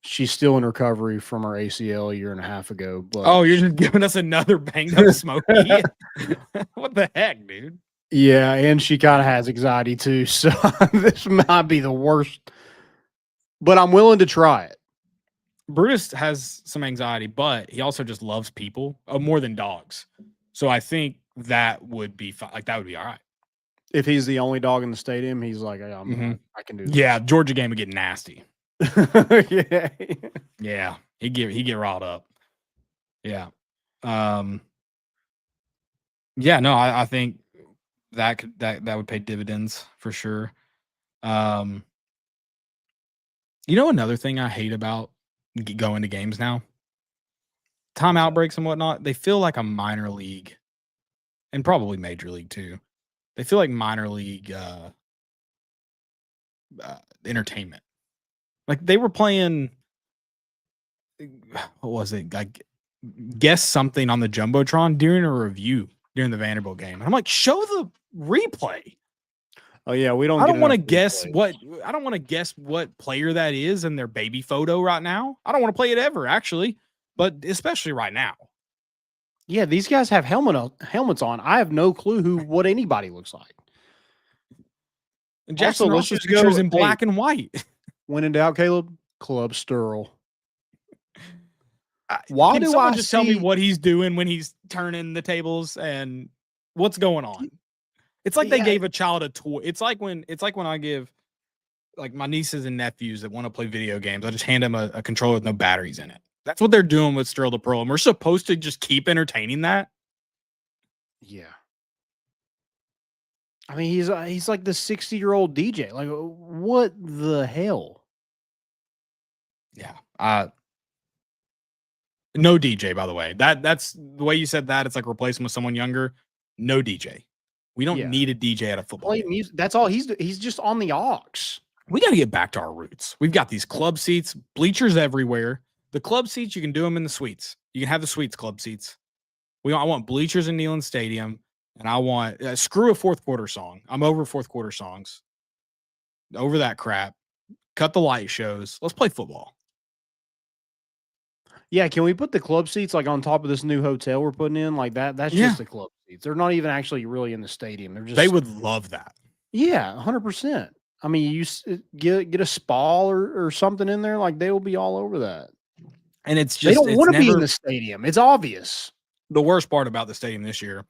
She's still in recovery from her ACL a year and a half ago. But you're just giving us another banged up Smokey? What the heck, dude? Yeah, and she kind of has anxiety too, so this might be the worst. But I'm willing to try it. Brutus has some anxiety, but he also just loves people more than dogs. So I think that would be fine. Like, that would be all right. If he's the only dog in the stadium, he's like, I can do this. Yeah, Georgia game would get nasty. Yeah. Yeah, he get riled up. Yeah. Yeah, no, I think that would pay dividends for sure. You know, another thing I hate about going to games now, timeout breaks and whatnot, they feel like a minor league, and probably major league too. They feel like minor league entertainment. Like they were playing, what was it? Like guess something on the jumbotron during a review during the Vanderbilt game. And I'm like, show the replay. Oh yeah, we don't. I don't want to guess what I don't want to guess what player that is in their baby photo right now. I don't want to play it ever, actually, but especially right now. Yeah, these guys have helmets on. I have no clue what anybody looks like. And Jackson Also, let's Ross's just pictures go in black and white. When in doubt, Caleb, Club Sturl. Why Can do someone I just tell me what he's doing when he's turning the tables and what's going on? It's like they gave a child a toy. It's like when I give like my nieces and nephews that want to play video games, I just hand them a controller with no batteries in it. That's what they're doing with Sturl the Pearl, and we're supposed to just keep entertaining that. Yeah. I mean, he's like the 60-year-old DJ. Like, what the hell? Yeah. No DJ, by the way. That's the way you said that. It's like replacing with someone younger. No DJ. We don't need a DJ at a football game. Music. That's all he's just on the aux. We got to get back to our roots. We've got these club seats, bleachers everywhere. The club seats, you can do them in the suites. You can have the suites club seats. I want bleachers in Neyland Stadium, and I want screw a fourth quarter song. I'm over fourth quarter songs. Over that crap. Cut the light shows. Let's play football. Yeah, can we put the club seats like on top of this new hotel we're putting in? Like that? That's just the club seats. They're not even actually really in the stadium. They're just. They would love that. Yeah, 100%. I mean, you get a spa or something in there, like they will be all over that. And it's just they don't want to be in the stadium. It's obvious. The worst part about the stadium this year,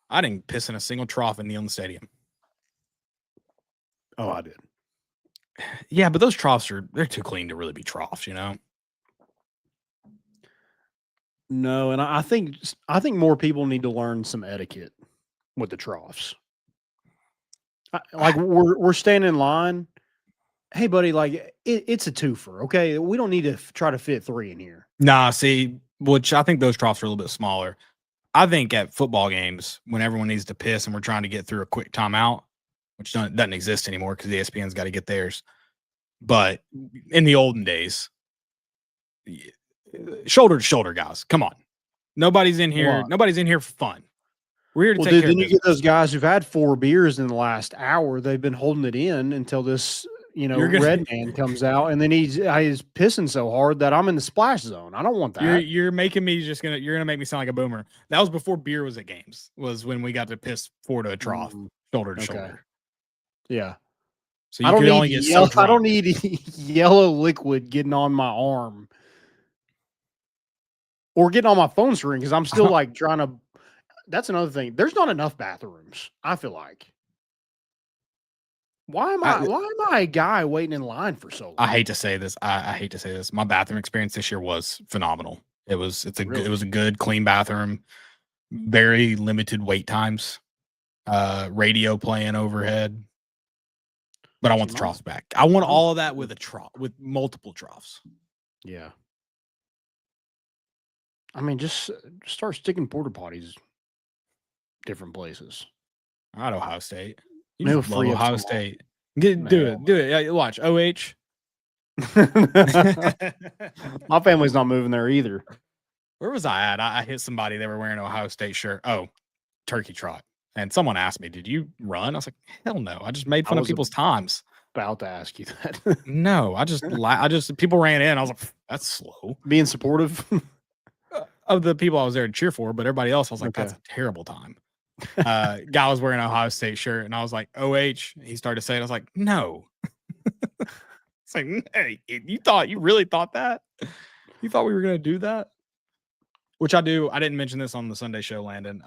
I didn't piss in a single trough in the stadium. Oh, I did. Yeah, but those troughs they're too clean to really be troughs, you know. No, and I think more people need to learn some etiquette with the troughs. Like we're standing in line. Hey, buddy, like it's a twofer, okay? We don't need to try to fit 3 in here. Nah, see, which I think those troughs are a little bit smaller. I think at football games, when everyone needs to piss and we're trying to get through a quick timeout, which doesn't exist anymore because ESPN's got to get theirs. But in the olden days, shoulder to shoulder, guys, come on. Nobody's in here. Nobody's in here for fun. We're here to take care of business. Then you get those guys who've had 4 beers in the last hour. They've been holding it in until this, red man comes out, and then he's pissing so hard that I'm in the splash zone. I don't want that. You're making me you're gonna make me sound like a boomer. That was before beer was at games. Was when we got to piss forward to a trough, shoulder to shoulder. Yeah. So you could only get so drunk. I don't need yellow liquid getting on my arm or getting on my phone screen because I'm still like trying to. That's another thing. There's not enough bathrooms, I feel like. Why am I a guy waiting in line for so long? I hate to say this. I hate to say this. My bathroom experience this year was phenomenal. It was a good, clean bathroom. Very limited wait times. Radio playing overhead. But I want the troughs back. I want all of that with a trough, with multiple troughs. Yeah. I mean, just start sticking porta potties different places. Not Ohio State. You just love Ohio State. Do it. Watch OH. My family's not moving there either. Where was I at? I hit somebody. They were wearing an Ohio State shirt. Oh, Turkey Trot. And someone asked me, "Did you run?" I was like, "Hell no! I just made fun of people's times." About to ask you that. No, I just people ran in. I was like, "That's slow." Being supportive of the people I was there to cheer for, but everybody else, I was like, "That's a terrible time." Guy was wearing an Ohio State shirt, and I was like, "OH." He started saying, "I was like, no." It's like, hey, you really thought that? You thought we were gonna do that? Which I do. I didn't mention this on the Sunday show, Landon.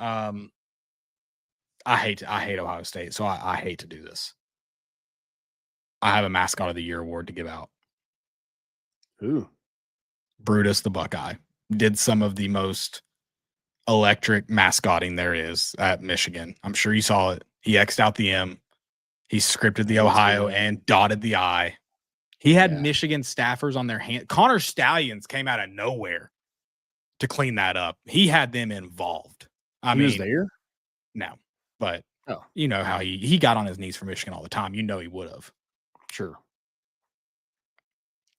I hate Ohio State, so I hate to do this. I have a mascot of the year award to give out. Ooh. Brutus the Buckeye did some of the most electric mascotting there is at Michigan. I'm sure you saw it. He X'd out the M. He scripted the Ohio and dotted the I. He had Michigan staffers on their hand. Connor Stallions came out of nowhere to clean that up. He had them involved. He was there? No, but you know how he got on his knees for Michigan all the time. You know he would have. Sure.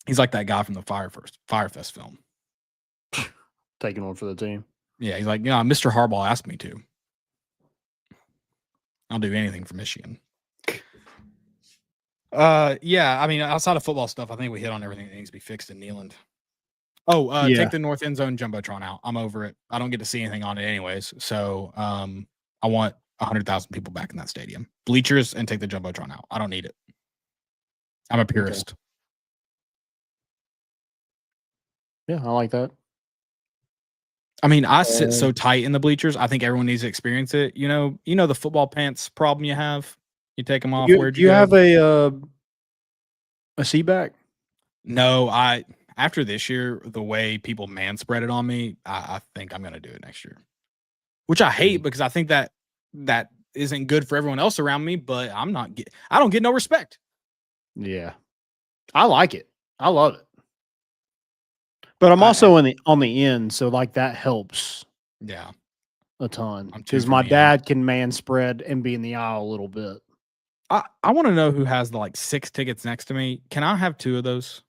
He's like that guy from the Firefest film. Taking one for the team. Yeah, he's like, Mr. Harbaugh asked me to. I'll do anything for Michigan. Yeah, I mean, outside of football stuff, I think we hit on everything that needs to be fixed in Neyland. Take the north end zone jumbotron out. I'm over it. I don't get to see anything on it anyways. So I want 100,000 people back in that stadium. Bleachers and take the jumbotron out. I don't need it. I'm a purist. Okay. Yeah, I like that. I mean, I sit so tight in the bleachers. I think everyone needs to experience it. You know the football pants problem you have. You take them off. Where'd you go? Have a seat back? No, after this year, the way people man spread it on me, I think I'm going to do it next year, which I hate because I think that isn't good for everyone else around me. But I don't get no respect. Yeah, I like it. I love it. But I'm also on the end, so like that helps. Yeah, a ton because my dad can man spread and be in the aisle a little bit. I want to know who has the 6 tickets next to me. Can I have 2 of those?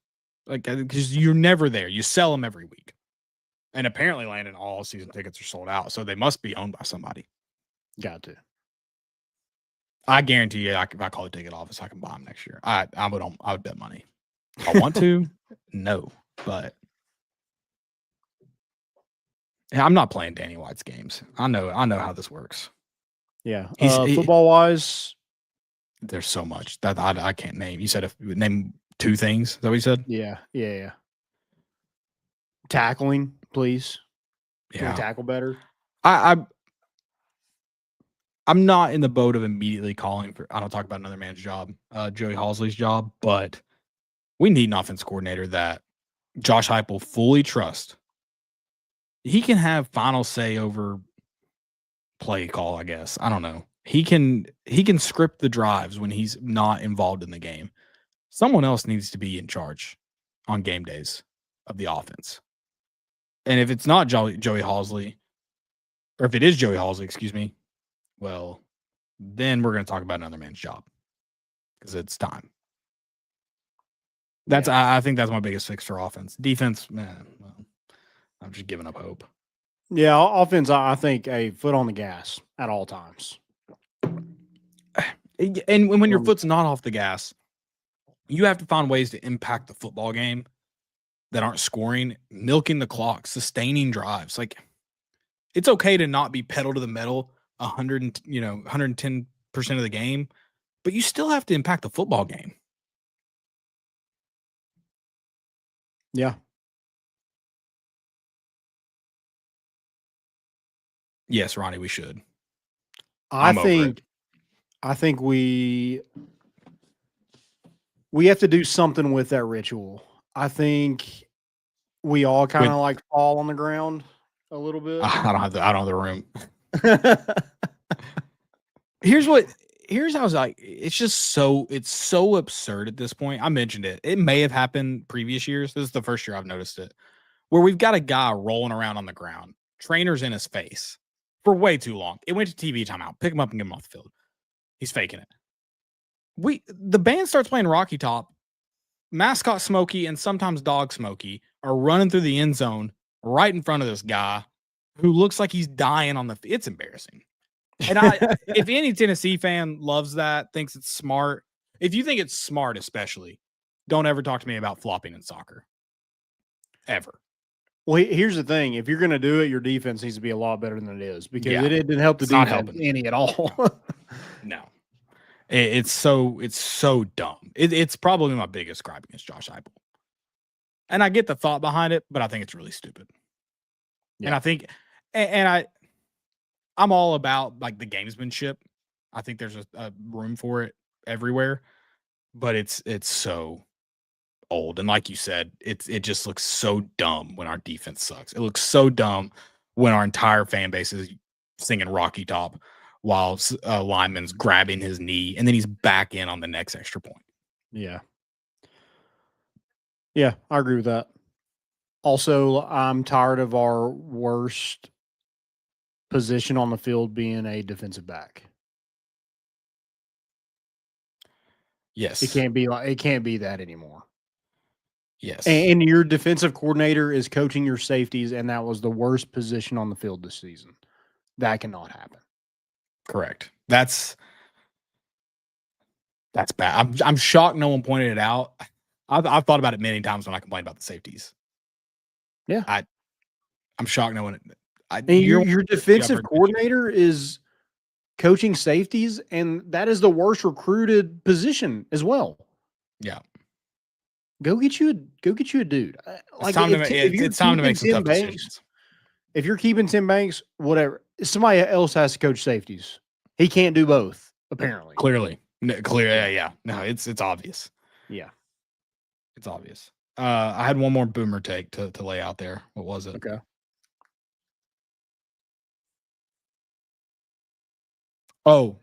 Because you're never there. You sell them every week, and apparently, Landon, all season tickets are sold out, so they must be owned by somebody. Got to. I guarantee you, if I call the ticket office, I can buy them next year. I would bet money. If I want to, no, but. I'm not playing Danny White's games. I know how this works. Yeah. Football wise, there's so much that I can't name. You said name 2 things. Is that what you said? Yeah. Tackling, please. Yeah. Can we tackle better? I'm not in the boat of immediately calling for. I don't talk about another man's job, Joey Halsley's job, but we need an offense coordinator that Josh Heupel fully trusts. He can have final say over play call, I guess. I don't know. He can script the drives when he's not involved in the game. Someone else needs to be in charge on game days of the offense. And if it's not Joey Halsley, or if it is Joey Halsley, excuse me, well, then we're going to talk about another man's job because it's time. I think that's my biggest fix for offense. Defense, man, well, I'm just giving up hope. Yeah, offense, I think a foot on the gas at all times. And when your foot's not off the gas, you have to find ways to impact the football game that aren't scoring, milking the clock, sustaining drives. It's okay to not be pedal to the metal 110% of the game, but you still have to impact the football game. Yeah. Yes, Ronnie, we should. I think we have to do something with that ritual. I think we all kind of fall on the ground a little bit. I don't have the room. Here's how it's so absurd at this point. I mentioned it. It may have happened previous years. This is the first year I've noticed it, where we've got a guy rolling around on the ground, trainers in his face for way too long. It went to TV timeout. Pick him up and get him off the field. He's faking it. The band starts playing Rocky Top. Mascot Smokey and sometimes Dog Smokey are running through the end zone right in front of this guy who looks like he's dying on the. It's embarrassing. And if any Tennessee fan loves that, thinks it's smart, if you think it's smart, especially, don't ever talk to me about flopping in soccer. Ever. Well, here's the thing. If you're going to do it, your defense needs to be a lot better than it is because it didn't help the defense any at all. No. It's so dumb. It's probably my biggest gripe against Josh Heupel. And I get the thought behind it, but I think it's really stupid. Yeah. And I think I'm all about the gamesmanship. I think there's a room for it everywhere, but it's so old. And like you said, it just looks so dumb when our defense sucks. It looks so dumb when our entire fan base is singing Rocky Top while lineman's grabbing his knee, and then he's back in on the next extra point. Yeah. Yeah, I agree with that. Also, I'm tired of our worst position on the field being a defensive back. Yes. It can't be that anymore. Yes. And your defensive coordinator is coaching your safeties, and that was the worst position on the field this season. That cannot happen. Correct. That's bad. I'm shocked no one pointed it out. I've thought about it many times when I complain about the safeties. Yeah. I'm shocked no one. Your defensive coordinator is coaching safeties, and that is the worst recruited position as well. Yeah. Go get you a dude. It's time to make some tough decisions. If you're keeping Tim Banks, whatever, somebody else has to coach safeties. He can't do both, apparently. Clearly. Yeah. No, it's obvious. Yeah. It's obvious. I had one more boomer take to lay out there. What was it? Okay. Oh,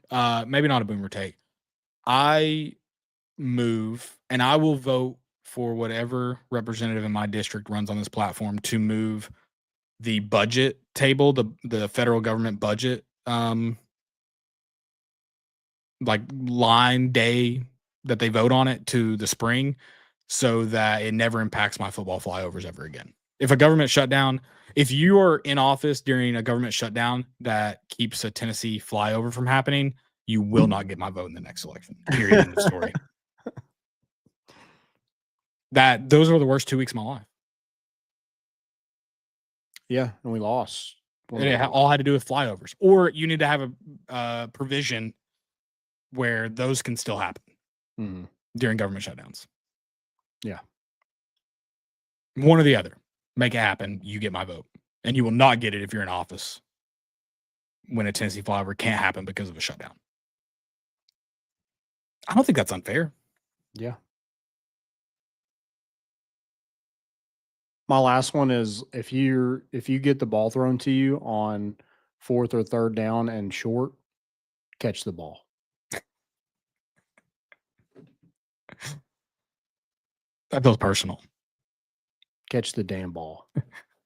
maybe not a boomer take. I move, and I will vote for whatever representative in my district runs on this platform to move the budget table, the federal government budget, like line day that they vote on it to the spring, so that it never impacts my football flyovers ever again. If a government shutdown, if you are in office during a government shutdown that keeps a Tennessee flyover from happening, you will not get my vote in the next election. Period. End of story. Those were the worst 2 weeks of my life. Yeah, and we lost. It all had to do with flyovers. Or you need to have a provision where those can still happen during government shutdowns. Yeah. One or the other. Make it happen. You get my vote. And you will not get it if you're in office when a Tennessee flyover can't happen because of a shutdown. I don't think that's unfair. Yeah. My last one is if you get the ball thrown to you on 4th or 3rd down and short, catch the ball. That feels personal. Catch the damn ball.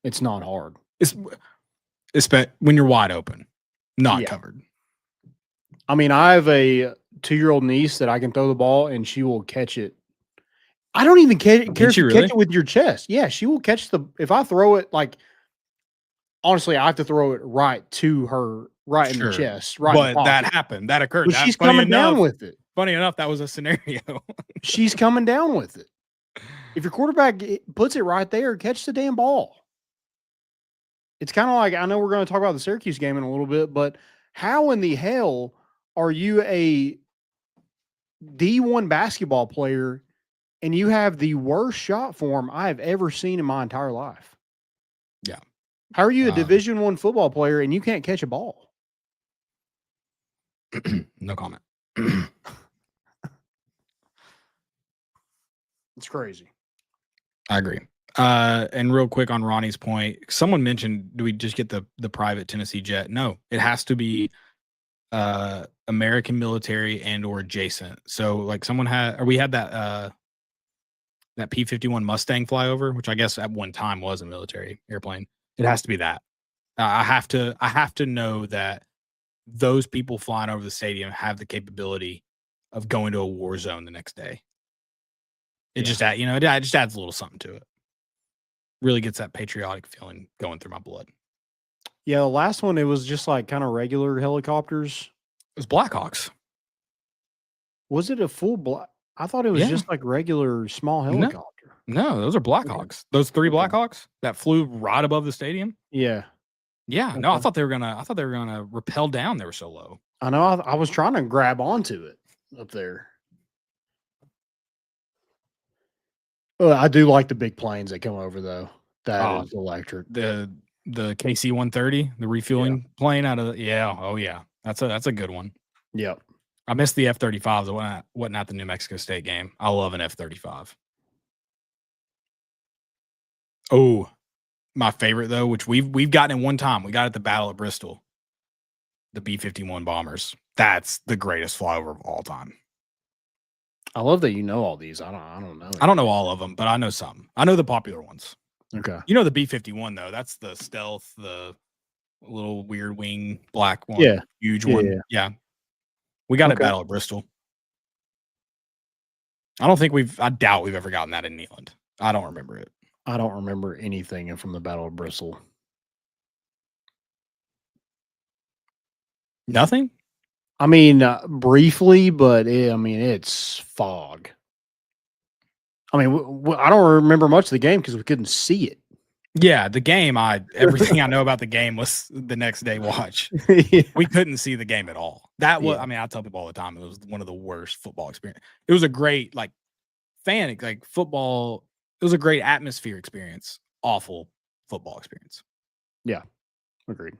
It's not hard. It's when you're wide open, not covered. I mean, I have a 2-year-old niece that I can throw the ball and she will catch it. I don't even care if you catch it with your chest. Yeah, she will catch if I throw it, like, honestly, I have to throw it right to her, right in the chest. Right. But that happened. That occurred. But she's coming down with it. Funny enough, that was a scenario. She's coming down with it. If your quarterback puts it right there, catch the damn ball. It's kind of like, I know we're going to talk about the Syracuse game in a little bit, but how in the hell are you a D1 basketball player and you have the worst shot form I have ever seen in my entire life? Yeah. How are you a Division I football player and you can't catch a ball? No comment. It's crazy. I agree. And real quick on Ronnie's point, someone mentioned, do we just get the private Tennessee jet? No, it has to be American military and or adjacent. So like we had that P-51 Mustang flyover, which I guess at one time was a military airplane. It has to be that. I have to know that those people flying over the stadium have the capability of going to a war zone the next day. It just adds a little something to it. Really gets that patriotic feeling going through my blood. Yeah, the last one, it was just like kind of regular helicopters. It was Blackhawks. Was it a full black? I thought it was just like regular small helicopter. No, those are Blackhawks. Those 3 Blackhawks that flew right above the stadium. Yeah. Yeah. No, I thought they were gonna rappel down. They were so low. I know. I was trying to grab onto it up there. Well, I do like the big planes that come over though. That is electric. The KC-130, the refueling plane out of that's a good one. Yep. I missed the F-35s. Wasn't at the New Mexico State game. I love an F-35. Oh, my favorite though, which we've gotten in one time. We got at the Battle of Bristol. The B-51 bombers. That's the greatest flyover of all time. I love that you know all these. I don't know. I don't know all of them, but I know some. I know the popular ones. Okay. You know the B-51 though. That's the stealth, the little weird wing black one. Yeah. Huge Yeah, one. Yeah. We got it Okay. Battle of Bristol. I doubt we've ever gotten that in Neyland. I don't remember it. I don't remember anything from the Battle of Bristol. Nothing? I mean, briefly, but it's fog. I mean, I don't remember much of the game because we couldn't see it. Yeah, the game, everything I know about the game was the next day watch. Yeah. We couldn't see the game at all. That was, Yeah. I mean, I tell people all the time, it was one of the worst football experience. It was a great, football. It was a great atmosphere experience. Awful football experience. Yeah. Agreed.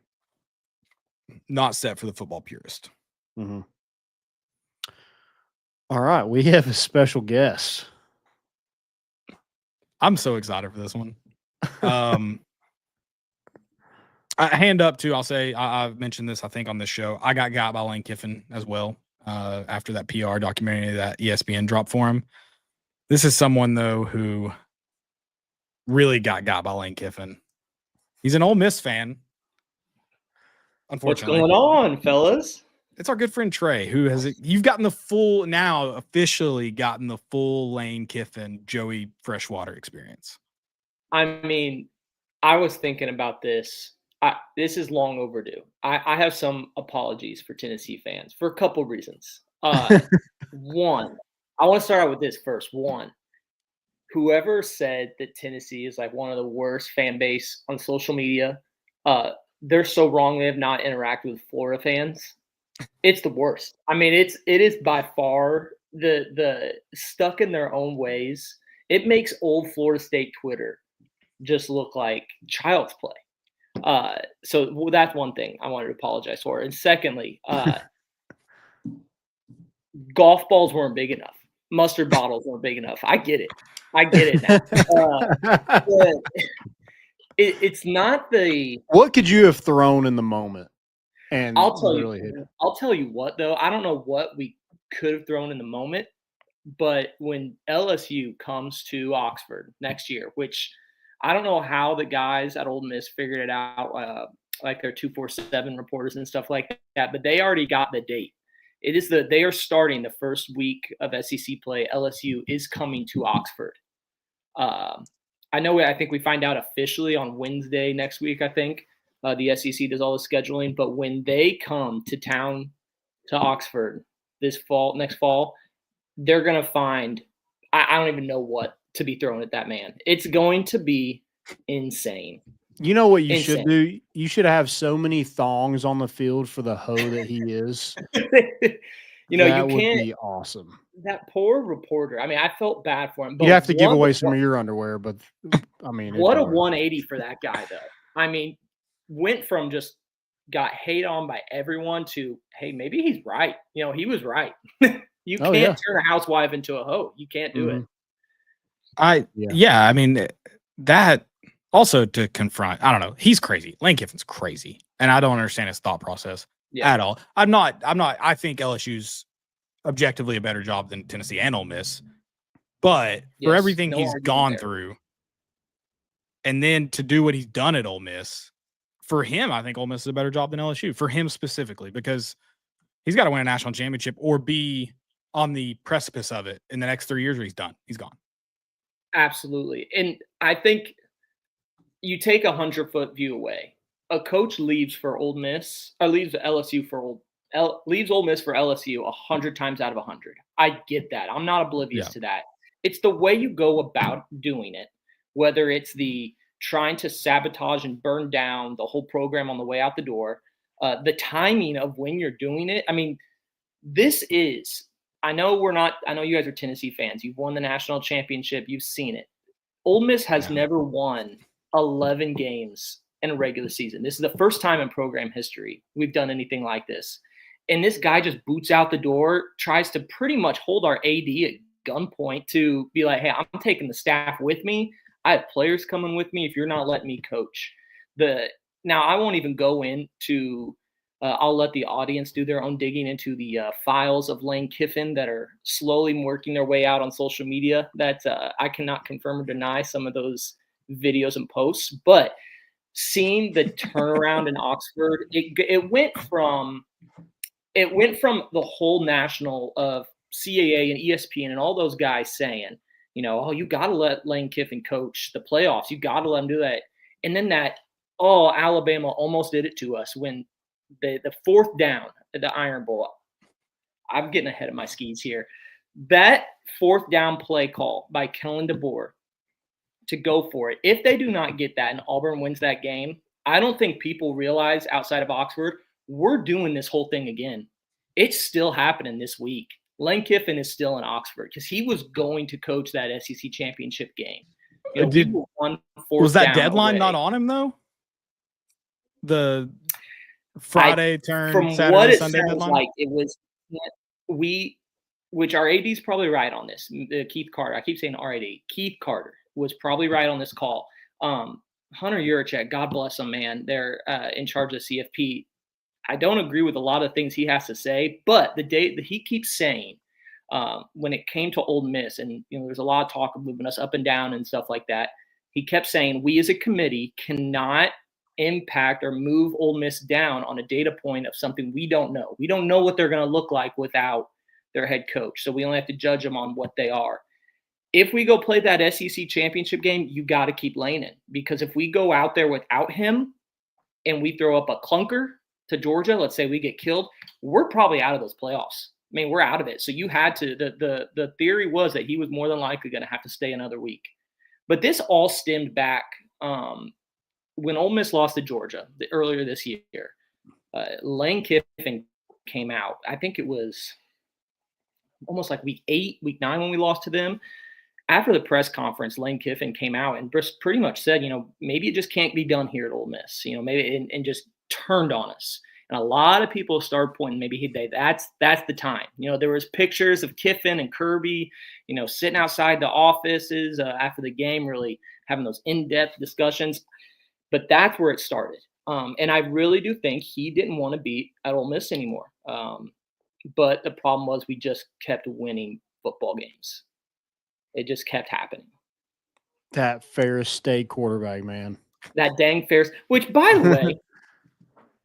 Not set for the football purist. Mm-hmm. All right. We have a special guest. I'm so excited for this one. Hand up too. I'll say I've mentioned this, I think, on this show. I got by Lane Kiffin as well after that PR documentary that ESPN dropped for him. This is someone though who really got by Lane Kiffin. He's an Ole Miss fan. Unfortunately, what's going on, fellas? It's our good friend Trey, you've gotten officially gotten the full Lane Kiffin, Joey Freshwater experience. I mean, I was thinking about this. This is long overdue. I have some apologies for Tennessee fans for a couple reasons. One, I want to start out with this first. One, whoever said that Tennessee is like one of the worst fan base on social media, they're so wrong. They have not interacted with Florida fans. It's the worst. I mean, it is by far the stuck in their own ways. It makes old Florida State Twitter just look like child's play. So that's one thing I wanted to apologize for. And secondly, golf balls weren't big enough. Mustard bottles weren't big enough. I get it now. It's not the. What could you have thrown in the moment? And I'll tell you what, though. I don't know what we could have thrown in the moment, but when LSU comes to Oxford next year, which I don't know how the guys at Ole Miss figured it out, like their 247 reporters and stuff like that, but they already got the date. They are starting the first week of SEC play. LSU is coming to Oxford. I think we find out officially on Wednesday next week, I think. The SEC does all the scheduling, but when they come to town to Oxford next fall, they're going to find, I don't even know what to be thrown at that man. It's going to be insane. You know what you should do? You should have so many thongs on the field for the hoe that he is. You know, that you would can't be awesome. That poor reporter. I mean, I felt bad for him. But you have to give away some of your underwear, but I mean, what a 180 for that guy, though. I mean, went from just got hate on by everyone to, hey, maybe he's right. You know, he was right. You can't turn a housewife into a hoe. You can't do it. I mean, that also to confront, I don't know. He's crazy. Lane Kiffin's crazy. And I don't understand his thought process at all. I think LSU's objectively a better job than Tennessee and Ole Miss. But for everything he's gone through, and then to do what he's done at Ole Miss, for him, I think Ole Miss is a better job than LSU. For him specifically, because he's got to win a national championship or be on the precipice of it in the next 3 years or he's done. He's gone. Absolutely. And I think you take 100-foot view away. A coach leaves for Ole Miss or leaves LSU for leaves Ole Miss for LSU 100 times out of 100. I get that. I'm not oblivious to that. It's the way you go about doing it, whether it's the trying to sabotage and burn down the whole program on the way out the door, the timing of when you're doing it. I mean, I know you guys are Tennessee fans. You've won the national championship. You've seen it. Ole Miss has never won 11 games in a regular season. This is the first time in program history we've done anything like this. And this guy just boots out the door, tries to pretty much hold our AD at gunpoint to be like, hey, I'm taking the staff with me. I have players coming with me if you're not letting me coach. Now I won't even go into I'll let the audience do their own digging into the files of Lane Kiffin that are slowly working their way out on social media. That I cannot confirm or deny some of those videos and posts. But seeing the turnaround in Oxford, it went from the whole national of CAA and ESPN and all those guys saying, oh, you got to let Lane Kiffin coach the playoffs. You got to let him do that. And then Alabama almost did it to us when the fourth down at the Iron Bowl. I'm getting ahead of my skis here. That fourth down play call by Kellen DeBoer to go for it. If they do not get that and Auburn wins that game, I don't think people realize outside of Oxford, we're doing this whole thing again. It's still happening this week. Lane Kiffin is still in Oxford because he was going to coach that SEC championship game. Was that deadline not on him though? The Friday turn from Saturday, what it Sunday sounds deadline? like, it was which our AD's probably right on this. Keith Carter. I keep saying RAD. Keith Carter was probably right on this call. Hunter Yurachek, God bless him, man. They're in charge of CFP. I don't agree with a lot of things he has to say, but the day that he keeps saying when it came to Ole Miss, and there's a lot of talk of moving us up and down and stuff like that. He kept saying we as a committee cannot impact or move Ole Miss down on a data point of something we don't know. We don't know what they're going to look like without their head coach, so we only have to judge them on what they are. If we go play that SEC championship game, you got to keep Lane in, because if we go out there without him and we throw up a clunker to Georgia, let's say we get killed, we're probably out of those playoffs. I mean, we're out of it. So you had to, the theory was that he was more than likely going to have to stay another week. But this all stemmed back when Ole Miss lost to Georgia earlier this year. Lane Kiffin came out. I think it was almost like week 9 when we lost to them. After the press conference, Lane Kiffin came out and pretty much said, maybe it just can't be done here at Ole Miss, maybe and just turned on us. And a lot of people started pointing, maybe that's the time. There was pictures of Kiffin and Kirby, sitting outside the offices after the game, really having those in-depth discussions. But that's where it started. And I really do think he didn't want to be at Ole Miss anymore. But the problem was we just kept winning football games. It just kept happening. That Ferris State quarterback, man. That dang Ferris, which, by the way,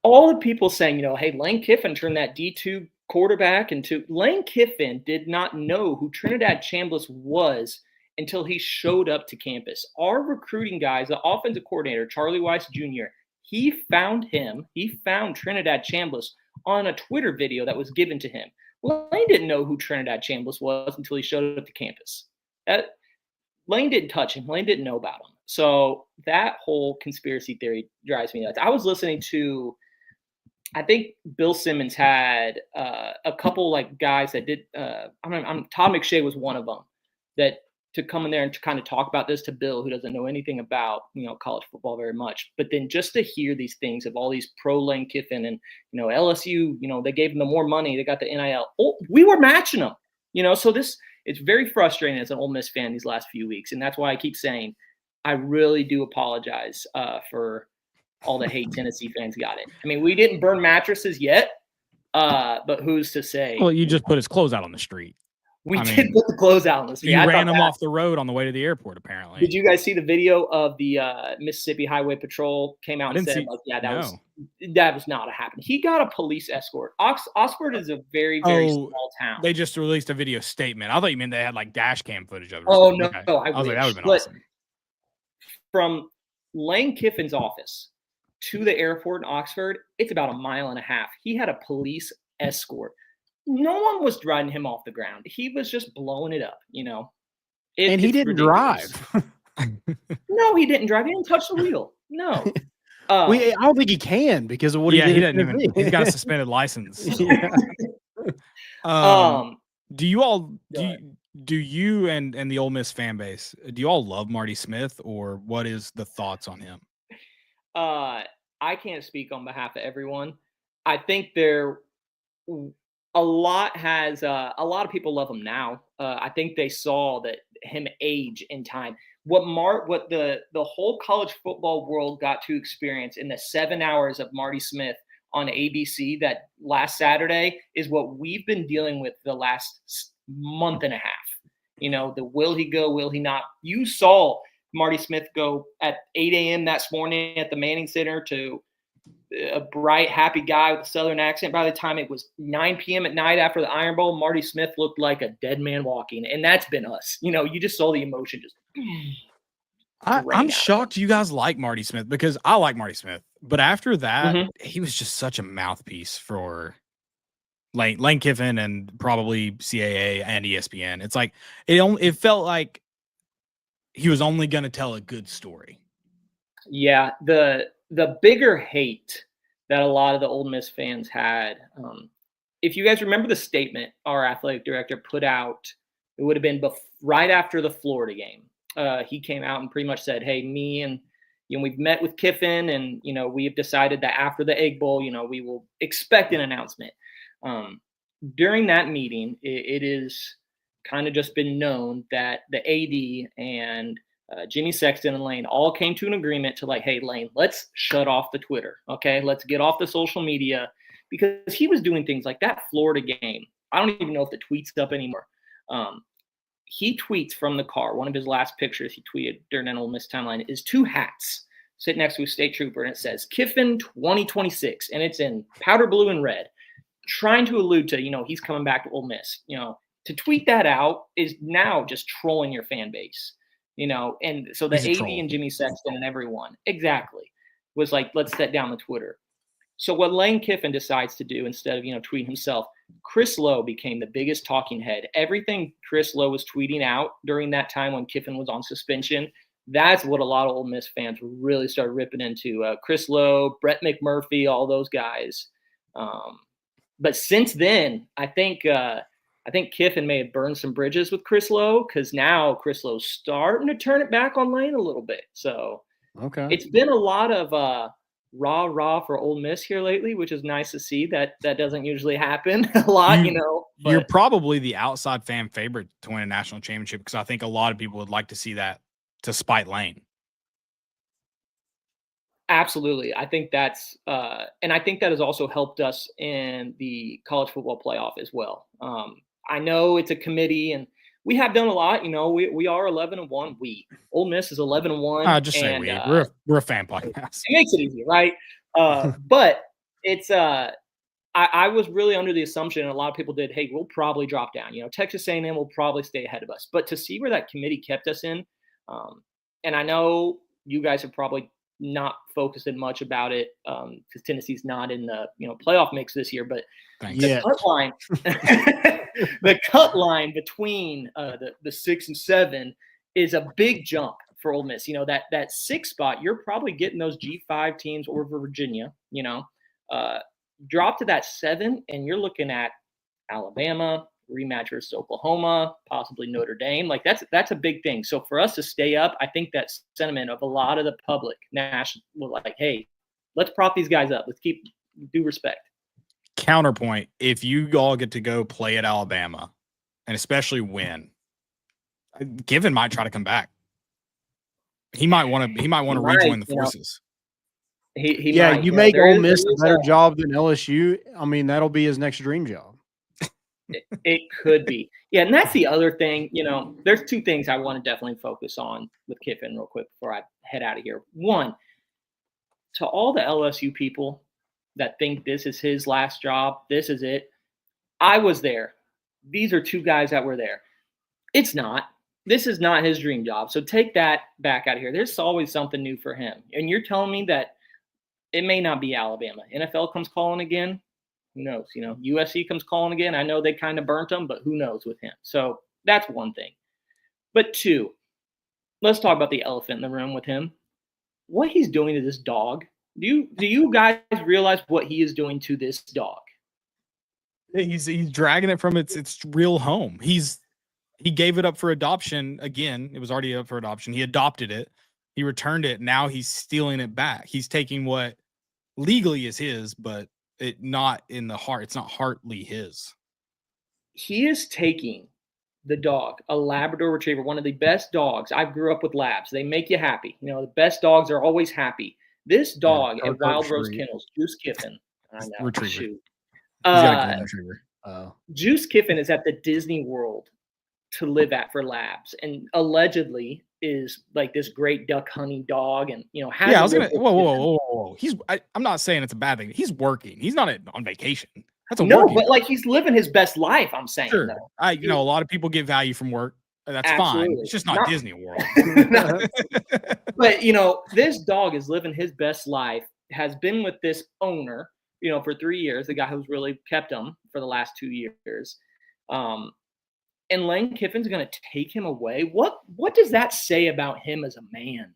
all the people saying, hey, Lane Kiffin turned that D2 quarterback into – Lane Kiffin did not know who Trinidad Chambliss was until he showed up to campus. Our recruiting guys, the offensive coordinator, Charlie Weiss Jr., he found Trinidad Chambliss on a Twitter video that was given to him. Lane didn't know who Trinidad Chambliss was until he showed up to campus. Lane didn't touch him. Lane didn't know about him. So that whole conspiracy theory drives me nuts. I was listening to, I think Bill Simmons had a couple guys that did. Todd McShay was one of them that to come in there and to kind of talk about this to Bill, who doesn't know anything about college football very much. But then just to hear these things of all these pro Lane Kiffin and LSU, they gave them the more money, they got the NIL. Oh, we were matching them, So it's very frustrating as an Ole Miss fan these last few weeks, and that's why I keep saying I really do apologize for all the hate Tennessee fans got it. I mean, we didn't burn mattresses yet, but who's to say? Well, you just put his clothes out on the street. We did put the clothes out on the street. You ran him off the road on the way to the airport, apparently. Did you guys see the video of the Mississippi Highway Patrol came out and said, that was not a happening. He got a police escort. Oxford is a very, very small town. They just released a video statement. I thought you meant they had dash cam footage of it. Oh, no. Okay. No, I was like, that would have been awesome. From Lane Kiffin's office to the airport in Oxford, it's about 1.5 miles. He had a police escort. No one was driving him off the ground. He was just blowing it up, And he didn't drive. No, he didn't drive. He didn't touch the wheel. No. I don't think he can because of what he did. He didn't even. He's got a suspended license. Yeah. Do you all do you and the Ole Miss fan base? Do you all love Marty Smith, or what is the thoughts on him? I can't speak on behalf of everyone. I think a lot of people love him now. I think they saw that him age in time. what the whole college football world got to experience in the 7 hours of Marty Smith on ABC that last Saturday is what we've been dealing with the last month and a half. The will he go, will he not? You saw Marty Smith go at 8 a.m. that morning at the Manning Center to a bright, happy guy with a Southern accent. By the time it was 9 p.m. at night after the Iron Bowl, Marty Smith looked like a dead man walking. And that's been us. You just saw the emotion just. I'm shocked you guys like Marty Smith because I like Marty Smith. But after that, he was just such a mouthpiece for Lane Kiffin and probably CAA and ESPN. It's like it felt like he was only going to tell a good story. Yeah, the bigger hate that a lot of the Ole Miss fans had. If you guys remember the statement our athletic director put out, it would have been right after the Florida game. He came out and pretty much said, "Hey, me and we've met with Kiffin, and we have decided that after the Egg Bowl, we will expect an announcement." During that meeting, it is kind of just been known that the AD and Jimmy Sexton and Lane all came to an agreement to hey, Lane, let's shut off the Twitter. Okay, let's get off the social media, because he was doing things like that Florida game. I don't even know if the tweet's up anymore. He tweets from the car. One of his last pictures he tweeted during an Ole Miss timeline is 2 hats sitting next to a state trooper, and it says Kiffin 2026, and it's in powder blue and red, trying to allude to, he's coming back to Ole Miss. To tweet that out is now just trolling your fan base, and so the AD and Jimmy Sexton and everyone exactly was like, let's set down the Twitter. So what Lane Kiffin decides to do instead of, tweeting himself, Chris Lowe became the biggest talking head. Everything Chris Lowe was tweeting out during that time when Kiffin was on suspension, that's what a lot of Ole Miss fans really started ripping into. Chris Lowe, Brett McMurphy, all those guys. But since then, I think Kiffin may have burned some bridges with Chris Lowe, because now Chris Lowe's starting to turn it back on Lane a little bit. So it's been a lot of rah for Ole Miss here lately, which is nice to see. That doesn't usually happen a lot, But you're probably the outside fan favorite to win a national championship, because I think a lot of people would like to see that to spite Lane. Absolutely. I think that's and I think that has also helped us in the college football playoff as well. I know it's a committee, and we have done a lot. We are 11-1. Ole Miss is 11-1. I just say we're a fan podcast. It makes it easy, right? But it's I was really under the assumption, and a lot of people did, hey, we'll probably drop down. Texas A&M will probably stay ahead of us. But to see where that committee kept us in, and I know you guys have probably not focused in much about it because Tennessee's not in the playoff mix this year, but the cut line between the 6 and 7 is a big jump for Ole Miss. That 6 spot, you're probably getting those G5 teams or Virginia. Drop to that 7, and you're looking at Alabama, rematch versus Oklahoma, possibly Notre Dame. That's a big thing. So for us to stay up, I think that sentiment of a lot of the public national, hey, let's prop these guys up. Let's keep due respect. Counterpoint: if you all get to go play at Alabama, and especially win, Given might try to come back. He might want to rejoin the forces. He might. You make Ole Miss a better a job than LSU. I mean, that'll be his next dream job. It could be. Yeah, and that's the other thing. There's 2 things I want to definitely focus on with Kiffin real quick before I head out of here. One, to all the LSU people that think this is his last job, this is it. I was there. These are 2 guys that were there. It's not. This is not his dream job. So take that back out of here. There's always something new for him. And you're telling me that it may not be Alabama. NFL comes calling again. Who knows? USC comes calling again. I know they kind of burnt him, but who knows with him? So that's one thing. But 2, let's talk about the elephant in the room with him. What he's doing to this dog. Do you guys realize what he is doing to this dog? He's dragging it from its real home. He gave it up for adoption again. It was already up for adoption. He adopted it. He returned it. Now he's stealing it back. He's taking what legally is his, but it not in the heart. It's not heartly his. He is taking the dog, a Labrador Retriever, one of the best dogs. I grew up with Labs. They make you happy. The best dogs are always happy. This dog at Wild Rose Kennels, Juice Kiffin. I know. Retriever. Shoot. He's got a golden retriever. Juice Kiffin is at the Disney World to live at for Labs, and allegedly is like this great duck hunting dog. And I was gonna. Whoa! I'm not saying it's a bad thing. He's working. He's not on vacation. That's but like he's living his best life. I'm saying. Sure. Though. A lot of people get value from work. That's Absolutely. fine. It's just not Disney World. But this dog is living his best life. Has been with this owner, for 3 years. The guy who's really kept him for the last 2 years. And Lane Kiffin's going to take him away. What does that say about him as a man?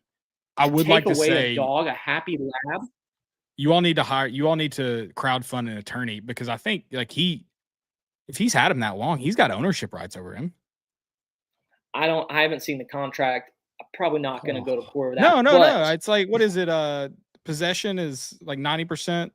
I would like to take away say a dog, a happy lab. You all need to crowdfund an attorney, because I think if he's had him that long, he's got ownership rights over him. I haven't seen the contract. I'm probably not going to go to court with that. No. It's like, what is it? Possession is like 90%,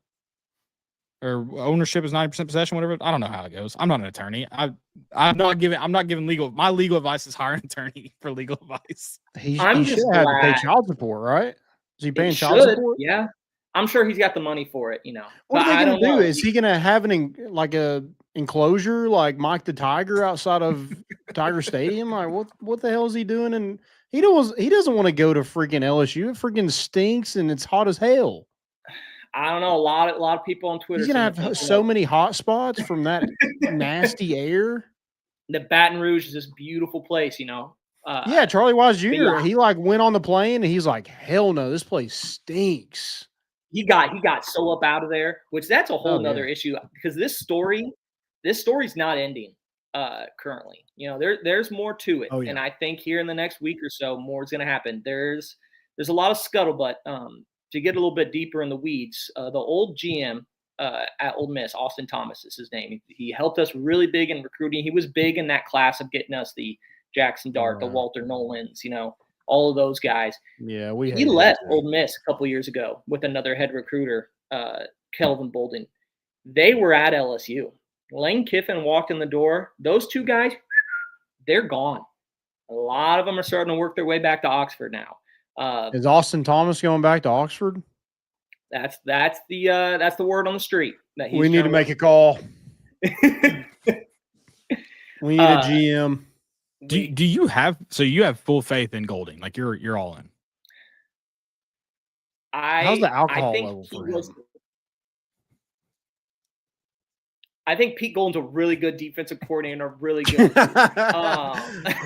or ownership is 90% possession, whatever. I don't know how it goes. I'm not an attorney. I'm not giving legal. My legal advice is hire an attorney for legal advice. He should have to pay child support, right? Is he paying child support? Yeah. I'm sure he's got the money for it, What are they going to do? Is he going to have a enclosure like Mike the Tiger outside of Tiger Stadium? Like what the hell is he doing? And he doesn't want to go to freaking LSU. It freaking stinks and it's hot as hell. I don't know. A lot of people on Twitter. He's going to have so many hot spots from that nasty air. The Baton Rouge is this beautiful place, Yeah, Charlie Wise Jr. Yeah. He went on the plane and he's like, hell no, this place stinks. He got so up out of there, which that's a whole nother issue, because this story's not ending currently. There's more to it. And I think here in the next week or so, more is going to happen. There's a lot of scuttlebutt. To get a little bit deeper in the weeds, the old GM at Ole Miss, Austin Thomas is his name. He helped us really big in recruiting. He was big in that class of getting us the Jackson Dart, the Walter Nolans, all of those guys. Yeah, he left Ole Miss a couple years ago with another head recruiter, Kelvin Bolden. They were at LSU. Lane Kiffin walked in the door. Those two guys, they're gone. A lot of them are starting to work their way back to Oxford now. Is Austin Thomas going back to Oxford? That's the word on the street. That we need to make a call. We need a GM. Do you have full faith in Golding? Like you're all in. How's the alcohol level for him? I think Pete Golding's a really good defensive coordinator, really good. A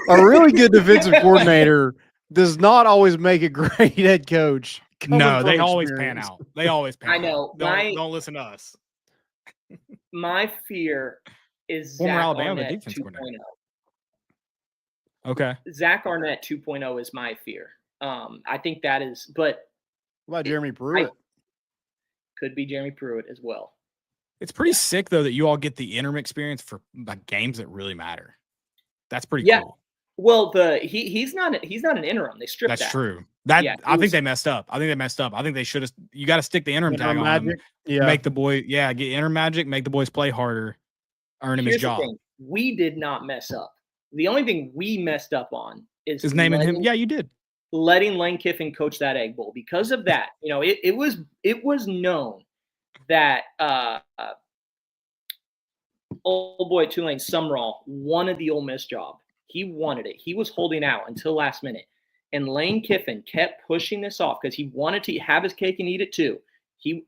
really good defensive coordinator does not always make a great head coach. No, they always pan out. They always pan out. I know. Don't listen to us. My fear is former Zach Alabama Arnett defense 2.0. coordinator. Okay. Zach Arnett 2.0 is my fear. I think that is, but what about Jeremy Pruitt? Could be Jeremy Pruitt as well. It's pretty sick though that you all get the interim experience for games that really matter. That's pretty cool. Well, he's not an interim. They stripped that. That's true. I think they messed up. I think they should have. You got to stick the interim tag on him. Yeah. Make the boy. Yeah, get interim magic. Make the boys play harder. Earn him his job. We did not mess up. The only thing we messed up on is naming him. Yeah, you did. Letting Lane Kiffin coach that Egg Bowl. Because of that, it was known that old boy Tulane Sumrall wanted the Ole Miss job. He wanted it. He was holding out until last minute. And Lane Kiffin kept pushing this off because he wanted to have his cake and eat it too. He's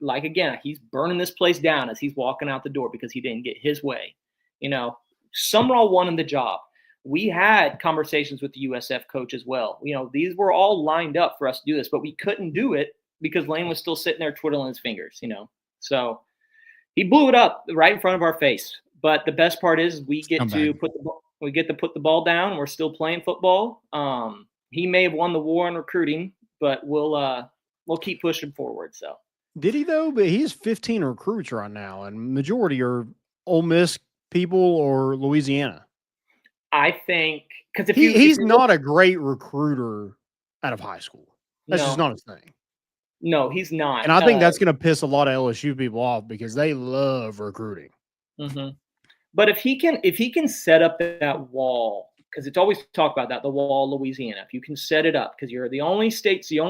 burning this place down as he's walking out the door because he didn't get his way. Sumrall wanted the job. We had conversations with the USF coach as well. These were all lined up for us to do this, but we couldn't do it because Lane was still sitting there twiddling his fingers, So he blew it up right in front of our face. But the best part is we get to put the ball down. We're still playing football. He may have won the war on recruiting, but we'll keep pushing forward. So did he though? But he has 15 recruits right now, and majority are Ole Miss people or Louisiana. I think because he's not a great recruiter out of high school. That's just not his thing. No, he's not. And I think that's going to piss a lot of LSU people off because they love recruiting. Mm-hmm. But if he can set up that wall because it's always talked about that, the wall, Louisiana. If you can set it up, because you're the only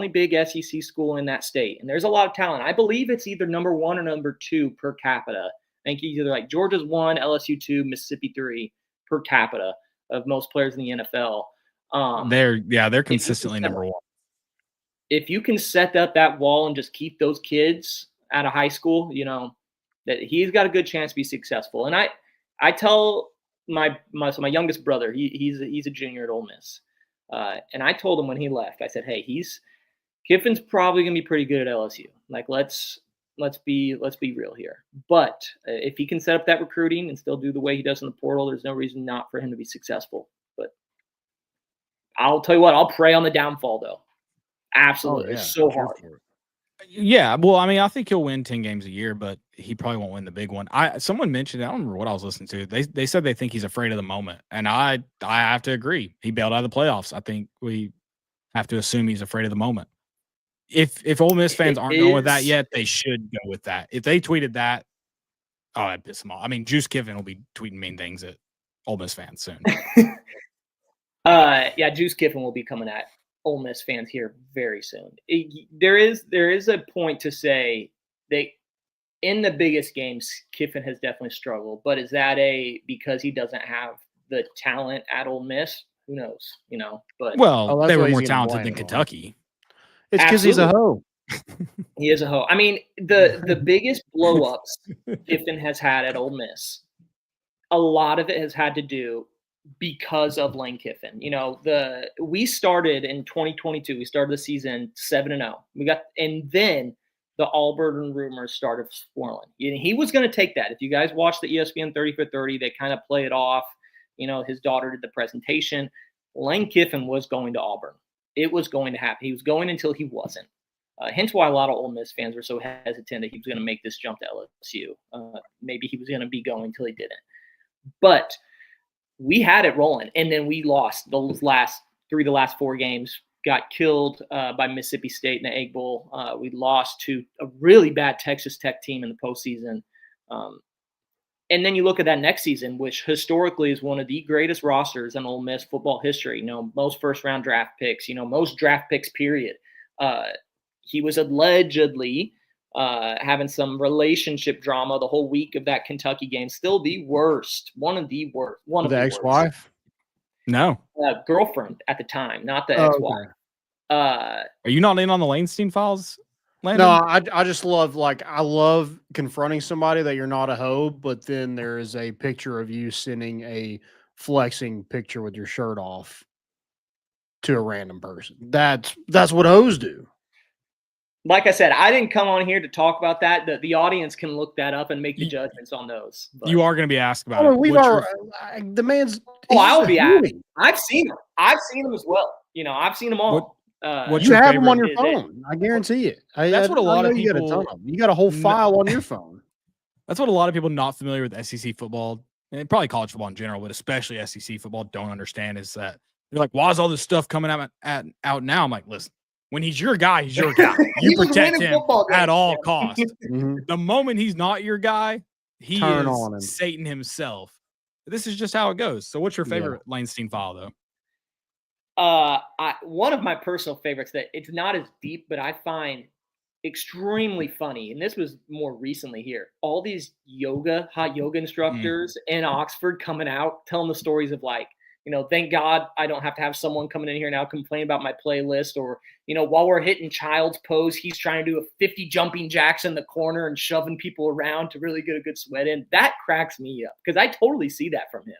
big SEC school in that state, and there's a lot of talent. I believe it's either number 1 or number 2 per capita. I think either like Georgia's 1, LSU 2, Mississippi 3 per capita of most players in the NFL. They're consistently number 1. If you can set up that wall and just keep those kids out of high school, that he's got a good chance to be successful. And I tell my youngest brother, he's a junior at Ole Miss, and I told him when he left, I said, hey, Kiffin's probably gonna be pretty good at LSU. Like let's be real here. But if he can set up that recruiting and still do the way he does in the portal, there's no reason not for him to be successful. But I'll tell you what, I'll pray on the downfall though. Absolutely. It's so hard. Yeah, well, I mean, I think he'll win 10 games a year, but he probably won't win the big one. Someone mentioned, I don't remember what I was listening to. They said they think he's afraid of the moment, and I have to agree. He bailed out of the playoffs. I think we have to assume he's afraid of the moment. If Ole Miss fans aren't going with that yet, they should go with that. If they tweeted that, I'd piss them off. I mean, Juice Kiffin will be tweeting mean things at Ole Miss fans soon. Juice Kiffin will be coming at Ole Miss fans here very soon. There is a point to say that in the biggest games, Kiffin has definitely struggled. But is that because he doesn't have the talent at Ole Miss? Who knows? But they were more talented than Kentucky. It's because he's a hoe. He is a hoe. I mean, the biggest blow-ups Kiffin has had at Ole Miss, a lot of it has had to do because of Lane Kiffin. We started in 2022. We started the season 7-0. And then the Auburn rumors started swirling. He was going to take that. If you guys watch the ESPN 30 for 30, they kind of play it off. His daughter did the presentation. Lane Kiffin was going to Auburn. It was going to happen. He was going until he wasn't. Hence why a lot of Ole Miss fans were so hesitant that he was going to make this jump to LSU. Maybe he was going to be going until he didn't. But we had it rolling, and then we lost the last 4 games, got killed by Mississippi State in the Egg Bowl. We lost to a really bad Texas Tech team in the postseason. And then you look at that next season, which historically is one of the greatest rosters in Ole Miss football history. Most first-round draft picks, most draft picks, period. He was allegedly having some relationship drama the whole week of that Kentucky game. Still the worst. One of the worst. One of the ex-wife? No. Girlfriend at the time, not the ex-wife. Okay. Are you not in on the Lanestein files, Landon? No, I just love, I love confronting somebody that you're not a hoe, but then there is a picture of you sending a flexing picture with your shirt off to a random person. That's what hoes do. Like I said, I didn't come on here to talk about that. The audience can look that up and make the judgments on those. But. You are going to be asked about it. The man's. I'll be asked. I've seen him. I've seen him as well. I've seen them all. You have them on your phone. I guarantee it. That's what a lot of people. You got a ton of them. You got a whole file on your phone. That's what a lot of people not familiar with SEC football, and probably college football in general, but especially SEC football, don't understand is that they're like, why is all this stuff coming out now? I'm like, listen. When he's your guy, he's your guy. You protect him at all costs. Mm-hmm. The moment he's not your guy, he is Satan himself. This is just how it goes. So what's your favorite Lanestein file, though? One of my personal favorites that it's not as deep, but I find extremely funny, and this was more recently here, all these hot yoga instructors in Oxford coming out, telling the stories of thank God I don't have to have someone coming in here now complain about my playlist, or, while we're hitting child's pose, he's trying to do a 50 jumping jacks in the corner and shoving people around to really get a good sweat in. That cracks me up because I totally see that from him.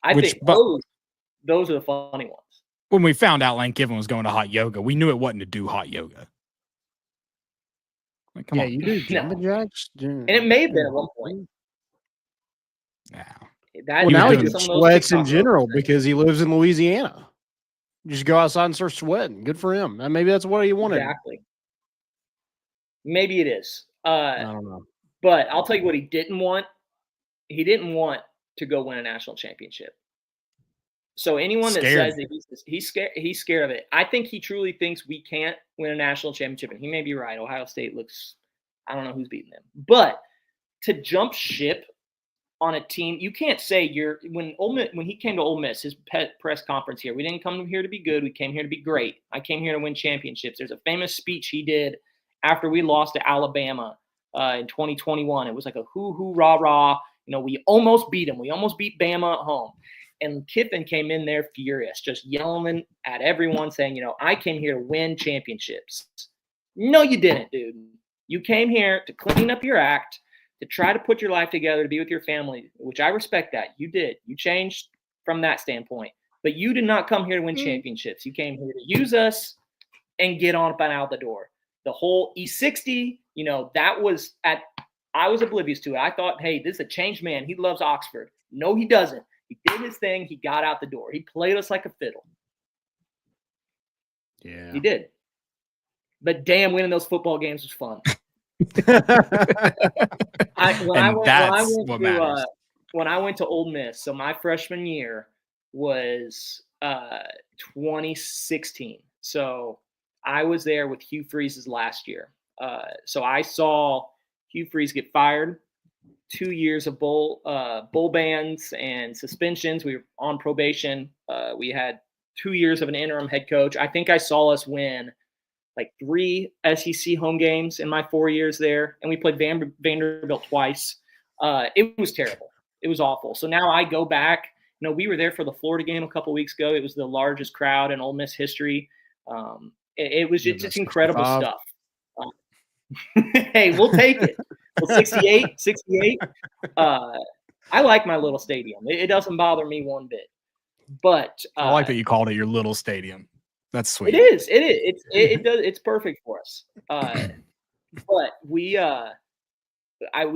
I think those are the funny ones. When we found out Lane Kiffin was going to hot yoga, we knew it wasn't to do hot yoga. Like, come on. You do jumping jacks? And it may have been at one point. Yeah. Now he just sweats in general because he lives in Louisiana. Just go outside and start sweating. Good for him. And maybe that's what he wanted. Exactly. Maybe it is. I don't know. But I'll tell you what he didn't want. He didn't want to go win a national championship. So anyone that says that he's scared of it. I think he truly thinks we can't win a national championship. And he may be right. Ohio State looks – I don't know who's beating them. But to jump ship on a team. You can't say when he came to Ole Miss, his press conference here, we didn't come here to be good. We came here to be great. I came here to win championships. There's a famous speech he did after we lost to Alabama in 2021. It was like a hoo-hoo, rah-rah. We almost beat them. We almost beat Bama at home. And Kiffin came in there furious, just yelling at everyone saying, I came here to win championships. No, you didn't, dude. You came here to clean up your act, to try to put your life together, to be with your family, which I respect that. You did. You changed from that standpoint. But you did not come here to win championships. You came here to use us and get on up and out the door. The whole E60, I was oblivious to it. I thought, hey, this is a changed man. He loves Oxford. No, he doesn't. He did his thing. He got out the door. He played us like a fiddle. Yeah. He did. But damn, winning those football games was fun. When I went to Ole Miss, so my freshman year was 2016. So I was there with Hugh Freeze's last year. So I saw Hugh Freeze get fired, 2 years of bowl bans and suspensions. We were on probation. We had 2 years of an interim head coach. I think I saw us win like 3 SEC home games in my 4 years there, and we played Vanderbilt twice. It was terrible. It was awful. So now I go back. We were there for the Florida game a couple weeks ago. It was the largest crowd in Ole Miss history. It was just incredible stuff. Hey, we'll take it. Well, 68. I like my little stadium. It doesn't bother me one bit. But I like that you called it your little stadium. That's sweet. It is. It does. It's perfect for us. But we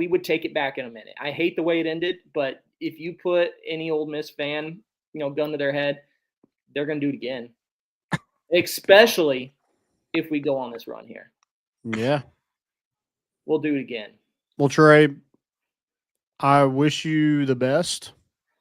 would take it back in a minute. I hate the way it ended, but if you put any Ole Miss fan, gun to their head, they're going to do it again. Especially if we go on this run here. Yeah. We'll do it again. Well, Trey, I wish you the best.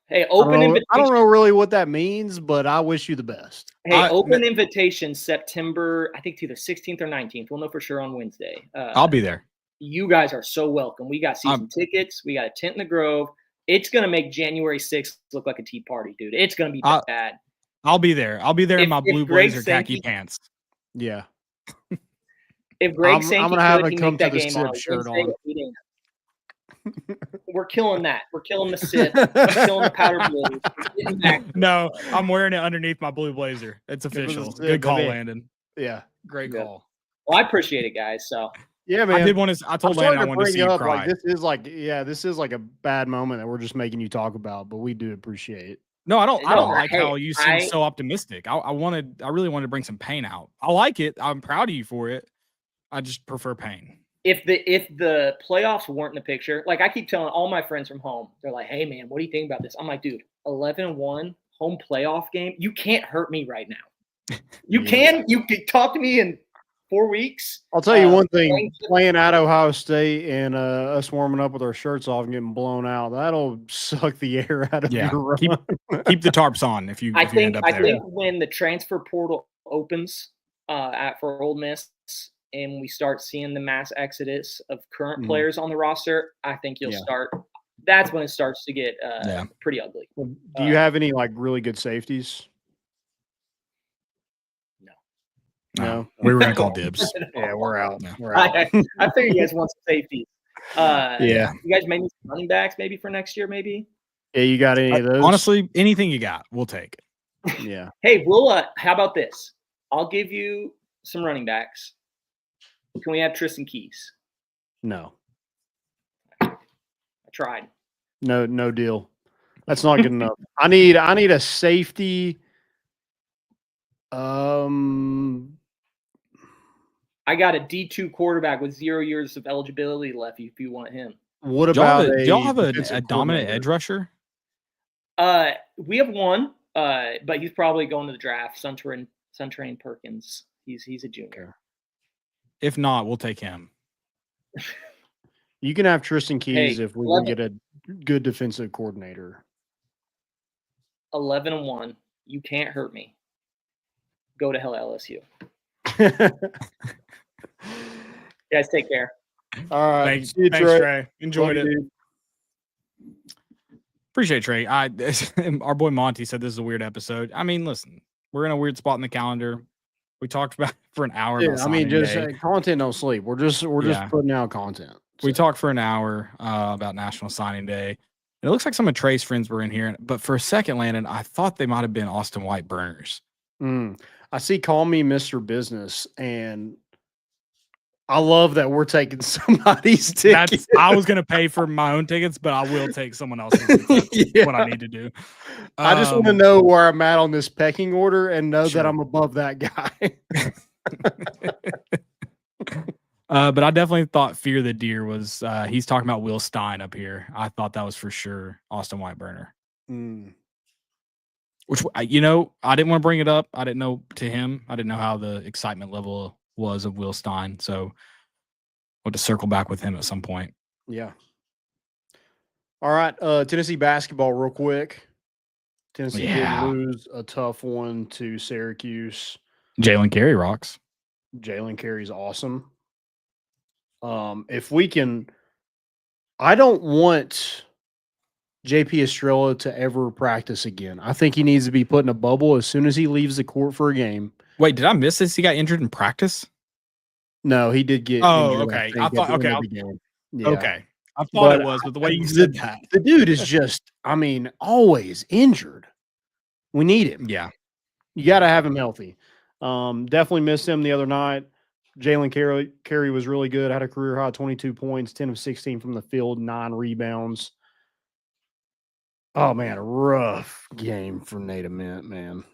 Hey, invitation. I don't know really what that means, but I wish you the best. Hey, open invitation September, I think it's either 16th or 19th. We'll know for sure on Wednesday. I'll be there. You guys are so welcome. We got season tickets. We got a tent in the Grove. It's going to make January 6th look like a tea party, dude. It's going to be bad. I'll be there. I'll be there in my blue blazer khaki pants. Yeah. If Greg Sankey I'm gonna have could, him he come make that to the game on SIP shirt Wednesday. on. We're killing that. We're killing the SIP. We're killing the powder blue. No, I'm wearing it underneath my blue blazer. It's official. Good call, Landon. Yeah. Great call. Well, I appreciate it, guys. So yeah, man. I told Landon I wanted to see you cry. This is like a bad moment that we're just making you talk about, but we do appreciate it. No, I don't like how you seem so optimistic. I really wanted to bring some pain out. I like it. I'm proud of you for it. I just prefer pain. If the playoffs weren't in the picture, like I keep telling all my friends from home, they're like, "Hey man, what do you think about this?" I'm like, "Dude, 11-1 home playoff game. You can't hurt me right now. You can talk to me in 4 weeks." I'll tell you one thing: playing at Ohio State and us warming up with our shirts off and getting blown out, that'll suck the air out of your run. Keep the tarps on if you end up there. I think when the transfer portal opens for Ole Miss and we start seeing the mass exodus of current players on the roster, I think you'll start. That's when it starts to get pretty ugly. Do you have any like really good safeties? No. We were gonna call dibs. Yeah, we're out. No. We're out. I figure you guys want some safety. Yeah. You guys maybe some running backs maybe for next year, maybe? Yeah, you got any of those? Honestly, anything you got, we'll take it. Yeah. Hey, we'll how about this? I'll give you some running backs. Can we have Tristan Keys? No. I tried. No deal. That's not good enough. I need a safety. I got a D2 quarterback with 0 years of eligibility left if you want him. What about do y'all have a dominant edge rusher? We have one, but he's probably going to the draft. Suntrain Perkins. He's a junior. If not, we'll take him. You can have Tristan Keys if we can get a good defensive coordinator. 11-1. You can't hurt me. Go to hell, LSU. Guys, take care. All right. Thanks, Trey. Enjoyed it. Dude. Appreciate Trey. Our boy Monty said this is a weird episode. I mean, listen, we're in a weird spot in the calendar. We talked about for an hour about signing day. Content don't sleep. We're just putting out content. We talked for an hour about National Signing Day. And it looks like some of Trey's friends were in here, but for a second, Landon, I thought they might have been Austin White burners. I see Call Me Mr. Business, and I love that we're taking somebody's ticket. I was going to pay for my own tickets, but I will take someone else's tickets. What I need to do. I just want to know where I'm at on this pecking order and know that I'm above that guy. But I definitely thought Fear the Deer was he's talking about Will Stein up here. I thought that was for sure Austin White burner. Which, I didn't want to bring it up. I didn't know to him. I didn't know how the excitement level was of Will Stein. So we'll just circle back with him at some point. Yeah. All right. Tennessee basketball real quick. Tennessee did lose a tough one to Syracuse. Jalen Carey rocks. Jalen Carey's awesome. If we can, I don't want JP Estrella to ever practice again. I think he needs to be put in a bubble as soon as he leaves the court for a game. Wait, did I miss this? He got injured in practice? No, he did get injured. Okay. I thought, okay. Okay. I thought But it was, but the way you said that. The dude is just, always injured. We need him. Yeah. You got to have him healthy. Definitely missed him the other night. Jalen Carey was really good. Had a career high 22 points, 10 of 16 from the field, 9 rebounds. Oh, man, a rough game for Nate Ament, man.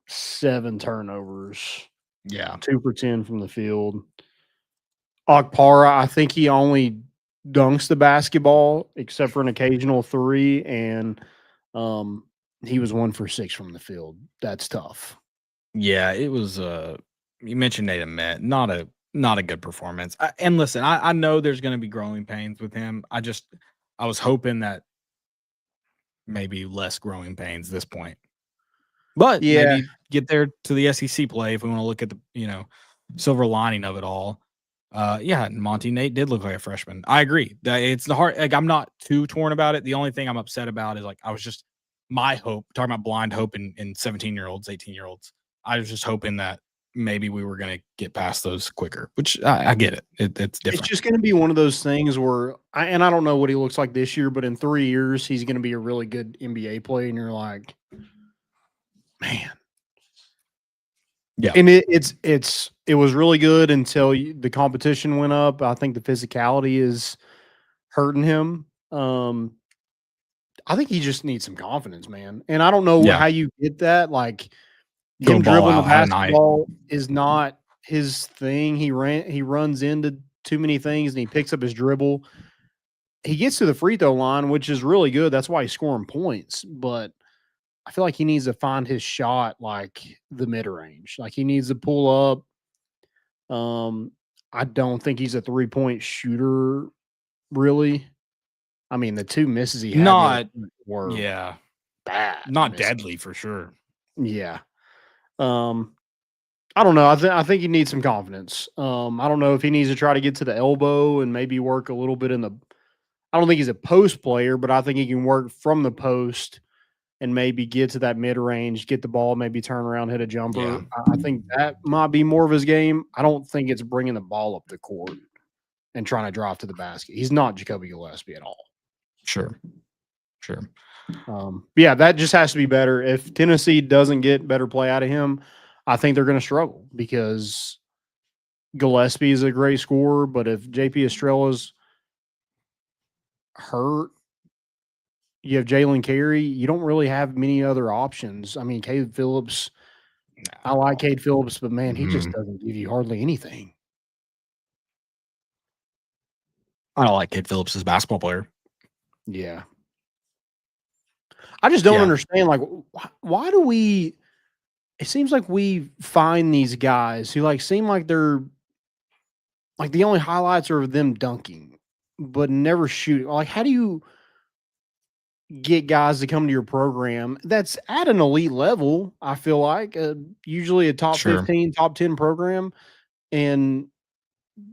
7 turnovers. Yeah. 2 for 10 from the field. Okpara, I think he only dunks the basketball except for an occasional 3, and he was 1 for 6 from the field. That's tough. Yeah, it was you mentioned Nate Ament, not a good performance. And listen, I know there's going to be growing pains with him. I was hoping that maybe less growing pains this point. But maybe get there to the SEC play if we want to look at the, silver lining of it all. Monty Nate did look like a freshman. I agree. It's the hard. Like, I'm not too torn about it. The only thing I'm upset about is I was just my hope, talking about blind hope in 17-year-olds, 18-year-olds. I was just hoping that maybe we were going to get past those quicker, which I get it. It's different. It's just going to be one of those things where, I don't know what he looks like this year, but in 3 years, he's going to be a really good NBA player. And you're like, man. Yeah. And it was really good until the competition went up. I think the physicality is hurting him. I think he just needs some confidence, man. And I don't know how you get that. Like, him dribbling the basketball is not his thing. He runs into too many things and he picks up his dribble. He gets to the free throw line, which is really good. That's why he's scoring points. But I feel like he needs to find his shot like the mid-range. Like, he needs to pull up. I don't think he's a three-point shooter, really. I mean, the 2 misses he had were bad. Not deadly for sure. Yeah. I don't know. I think he needs some confidence. I don't know if he needs to try to get to the elbow and maybe work a little bit I don't think he's a post player, but I think he can work from the post and maybe get to that mid-range, get the ball, maybe turn around, hit a jumper. Yeah. I think that might be more of his game. I don't think it's bringing the ball up the court and trying to drive to the basket. He's not Jacoby Gillespie at all. Sure. That just has to be better. If Tennessee doesn't get better play out of him, I think they're going to struggle because Gillespie is a great scorer, but if JP Estrella's hurt, you have Jalen Carey, you don't really have many other options. I mean, Cade Phillips, I like Cade Phillips, but man, he just doesn't give you hardly anything. I don't like Cade Phillips as a basketball player. Yeah. I just don't understand, like, why do we – it seems like we find these guys who, like, seem like they're – like, the only highlights are of them dunking, but never shooting. Like, how do you get guys to come to your program that's at an elite level, I feel like, usually a top 15, top 10 program, and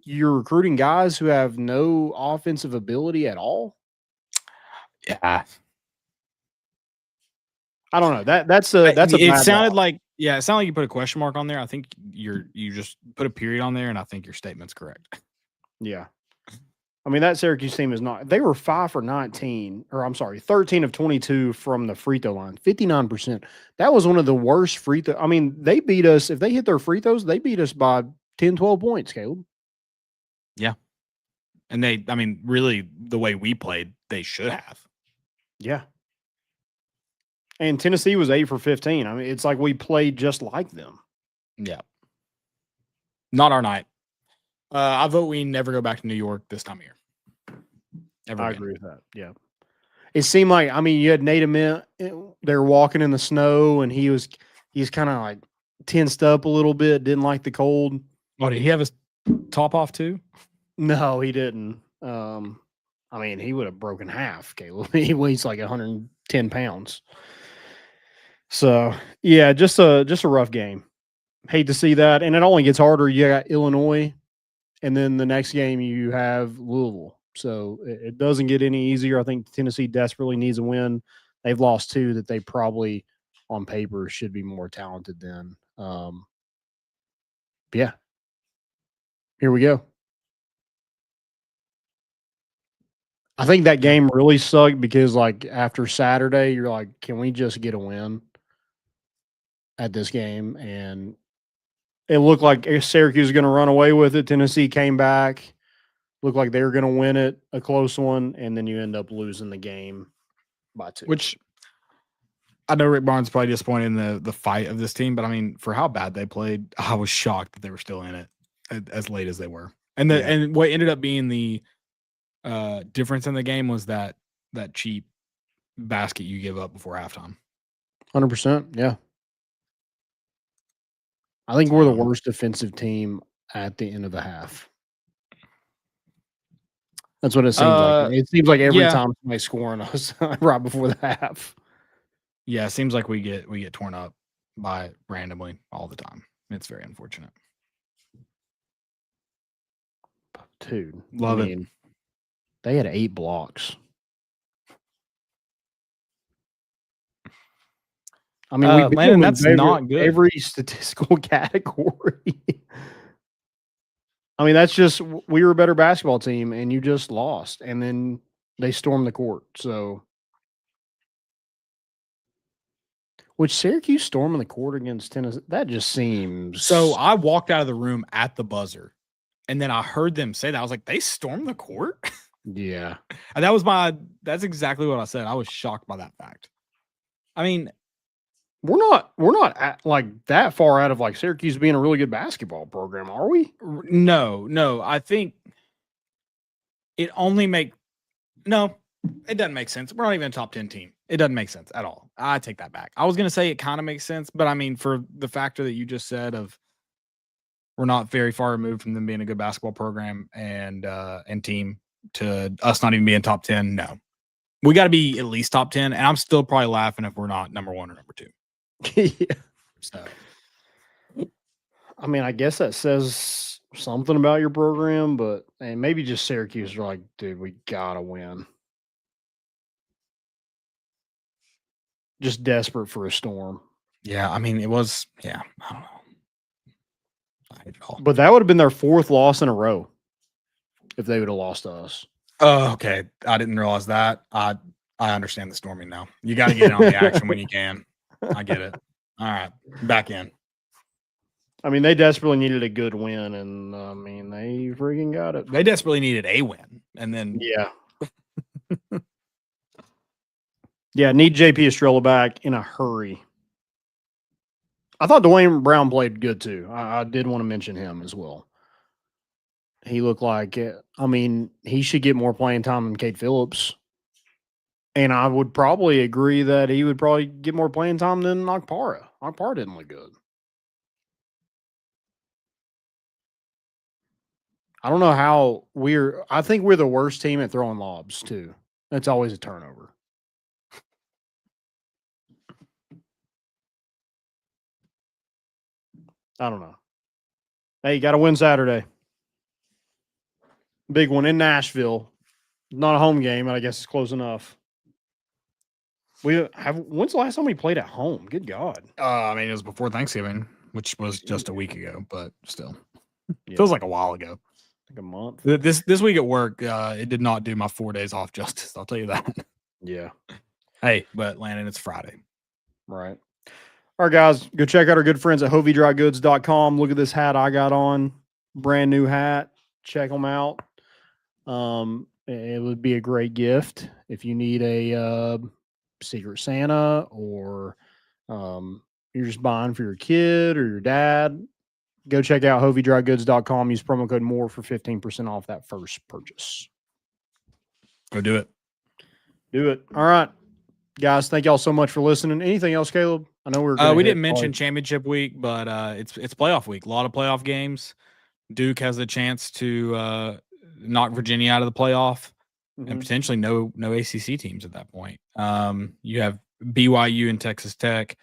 you're recruiting guys who have no offensive ability at all? Yeah. I don't know. That's a It bad sounded loss. like it sounded like you put a question mark on there. I think you just put a period on there, and I think your statement's correct. Yeah. I mean, that Syracuse team is not. They were 5 for 19, or I'm sorry, 13 of 22 from the free throw line, 59%. That was one of the worst free throw. I mean, they beat us. If they hit their free throws, they beat us by 10, 12 points, Caleb. Yeah. And I mean, really, the way we played, they should have. Yeah. And Tennessee was 8 for 15. I mean, it's like we played just like them. Yeah. Not our night. I vote we never go back to New York this time of year. Ever I again. agree with that. Yeah. It seemed like, I mean, you had Nate Ament, they were walking in the snow, and he's kind of like tensed up a little bit, didn't like the cold. Oh, did he have his top off too? No, he didn't. I mean, he would have broken half, Caleb. He weighs like 110 pounds. So, yeah, just a rough game. Hate to see that. And it only gets harder. You got Illinois, and then the next game you have Louisville. So it doesn't get any easier. I think Tennessee desperately needs a win. They've lost 2 that they probably, on paper, should be more talented than. Yeah. Here we go. I think that game really sucked because, like, after Saturday, you're like, can we just get a win at this game? And it looked like Syracuse was going to run away with it. Tennessee came back, looked like they were going to win it, a close one, and then you end up losing the game by 2. Which I know Rick Barnes is probably disappointed in the fight of this team, but I mean, for how bad they played, I was shocked that they were still in it as late as they were. And and what ended up being the difference in the game was that cheap basket you give up before halftime. 100%, yeah. I think we're the worst defensive team at the end of the half. That's what it seems like. It seems like every time somebody's scoring us right before the half. Yeah, it seems like we get torn up by randomly all the time. It's very unfortunate. Dude, love it. They had 8 blocks. I mean, we Landon, that's not good. Every statistical category. I mean, that's just we were a better basketball team, and you just lost, and then they stormed the court. So, which Syracuse storming the court against Tennessee, that just seems. So I walked out of the room at the buzzer, and then I heard them say that. I was like, they stormed the court? Yeah. And that's exactly what I said. I was shocked by that fact. I mean, we're not like that far out of like Syracuse being a really good basketball program, are we? No. I think it doesn't make sense. We're not even a top 10 team. It doesn't make sense at all. I take that back. I was going to say it kind of makes sense, but I mean, for the factor that you just said of we're not very far removed from them being a good basketball program and team to us not even being top 10, no. We got to be at least top 10, and I'm still probably laughing if we're not number 1 or number 2. Yeah. So, I mean, I guess that says something about your program, but and maybe just Syracuse are like, dude, we gotta win. Just desperate for a storm. Yeah, I mean, it was. Yeah, I don't know. I hate it all. But that would have been their 4th loss in a row if they would have lost to us. Oh, okay. I didn't realize that. I understand the storming now. You got to get in on the action when you can. I get it. All right, back in. I mean, they desperately needed a good win, and I mean, they freaking got it. They desperately needed a win, and then yeah, need JP Estrella back in a hurry. I thought Dwayne Brown played good too. I did want to mention him as well. He looked like it. I mean, he should get more playing time than Cade Phillips. And I would probably agree that he would probably get more playing time than Okpara. Okpara didn't look good. I don't know how I think we're the worst team at throwing lobs too. It's always a turnover. I don't know. Hey, you got to win Saturday. Big one in Nashville. Not a home game, but I guess it's close enough. When's the last time we played at home? Good God. I mean, it was before Thanksgiving, which was just a week ago, but still. Yeah. Feels like a while ago. Like a month. This week at work, it did not do my 4 days off justice. I'll tell you that. Yeah. Hey, but Landon, it's Friday. Right. All right, guys, go check out our good friends at hoviedrygoods.com. Look at this hat I got on. Brand new hat. Check them out. It would be a great gift if you need a Secret Santa, or you're just buying for your kid or your dad. Go check out hoviedrygoods.com. Use promo code MORE for 15% off that first purchase. Go do it. Do it. All right. Guys, thank y'all so much for listening. Anything else, Caleb? I know we didn't mention championship week, but it's playoff week. A lot of playoff games. Duke has a chance to knock Virginia out of the playoff, and potentially no ACC teams at that point. You have BYU and Texas Tech.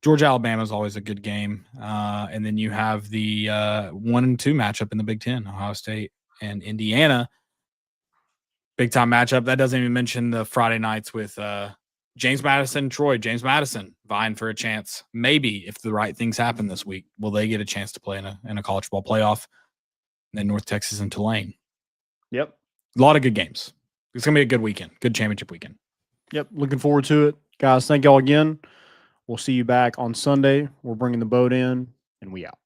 Georgia Alabama is always a good game, and then you have the 1 and 2 matchup in the Big Ten, Ohio State and Indiana. Big time matchup. That doesn't even mention the Friday nights with James Madison, Troy. James Madison vying for a chance. Maybe if the right things happen this week, will they get a chance to play in a college football playoff? And then North Texas and Tulane. Yep. A lot of good games. It's going to be a good weekend. Good championship weekend. Yep. Looking forward to it. Guys, thank y'all again. We'll see you back on Sunday. We're bringing the boat in, and we out.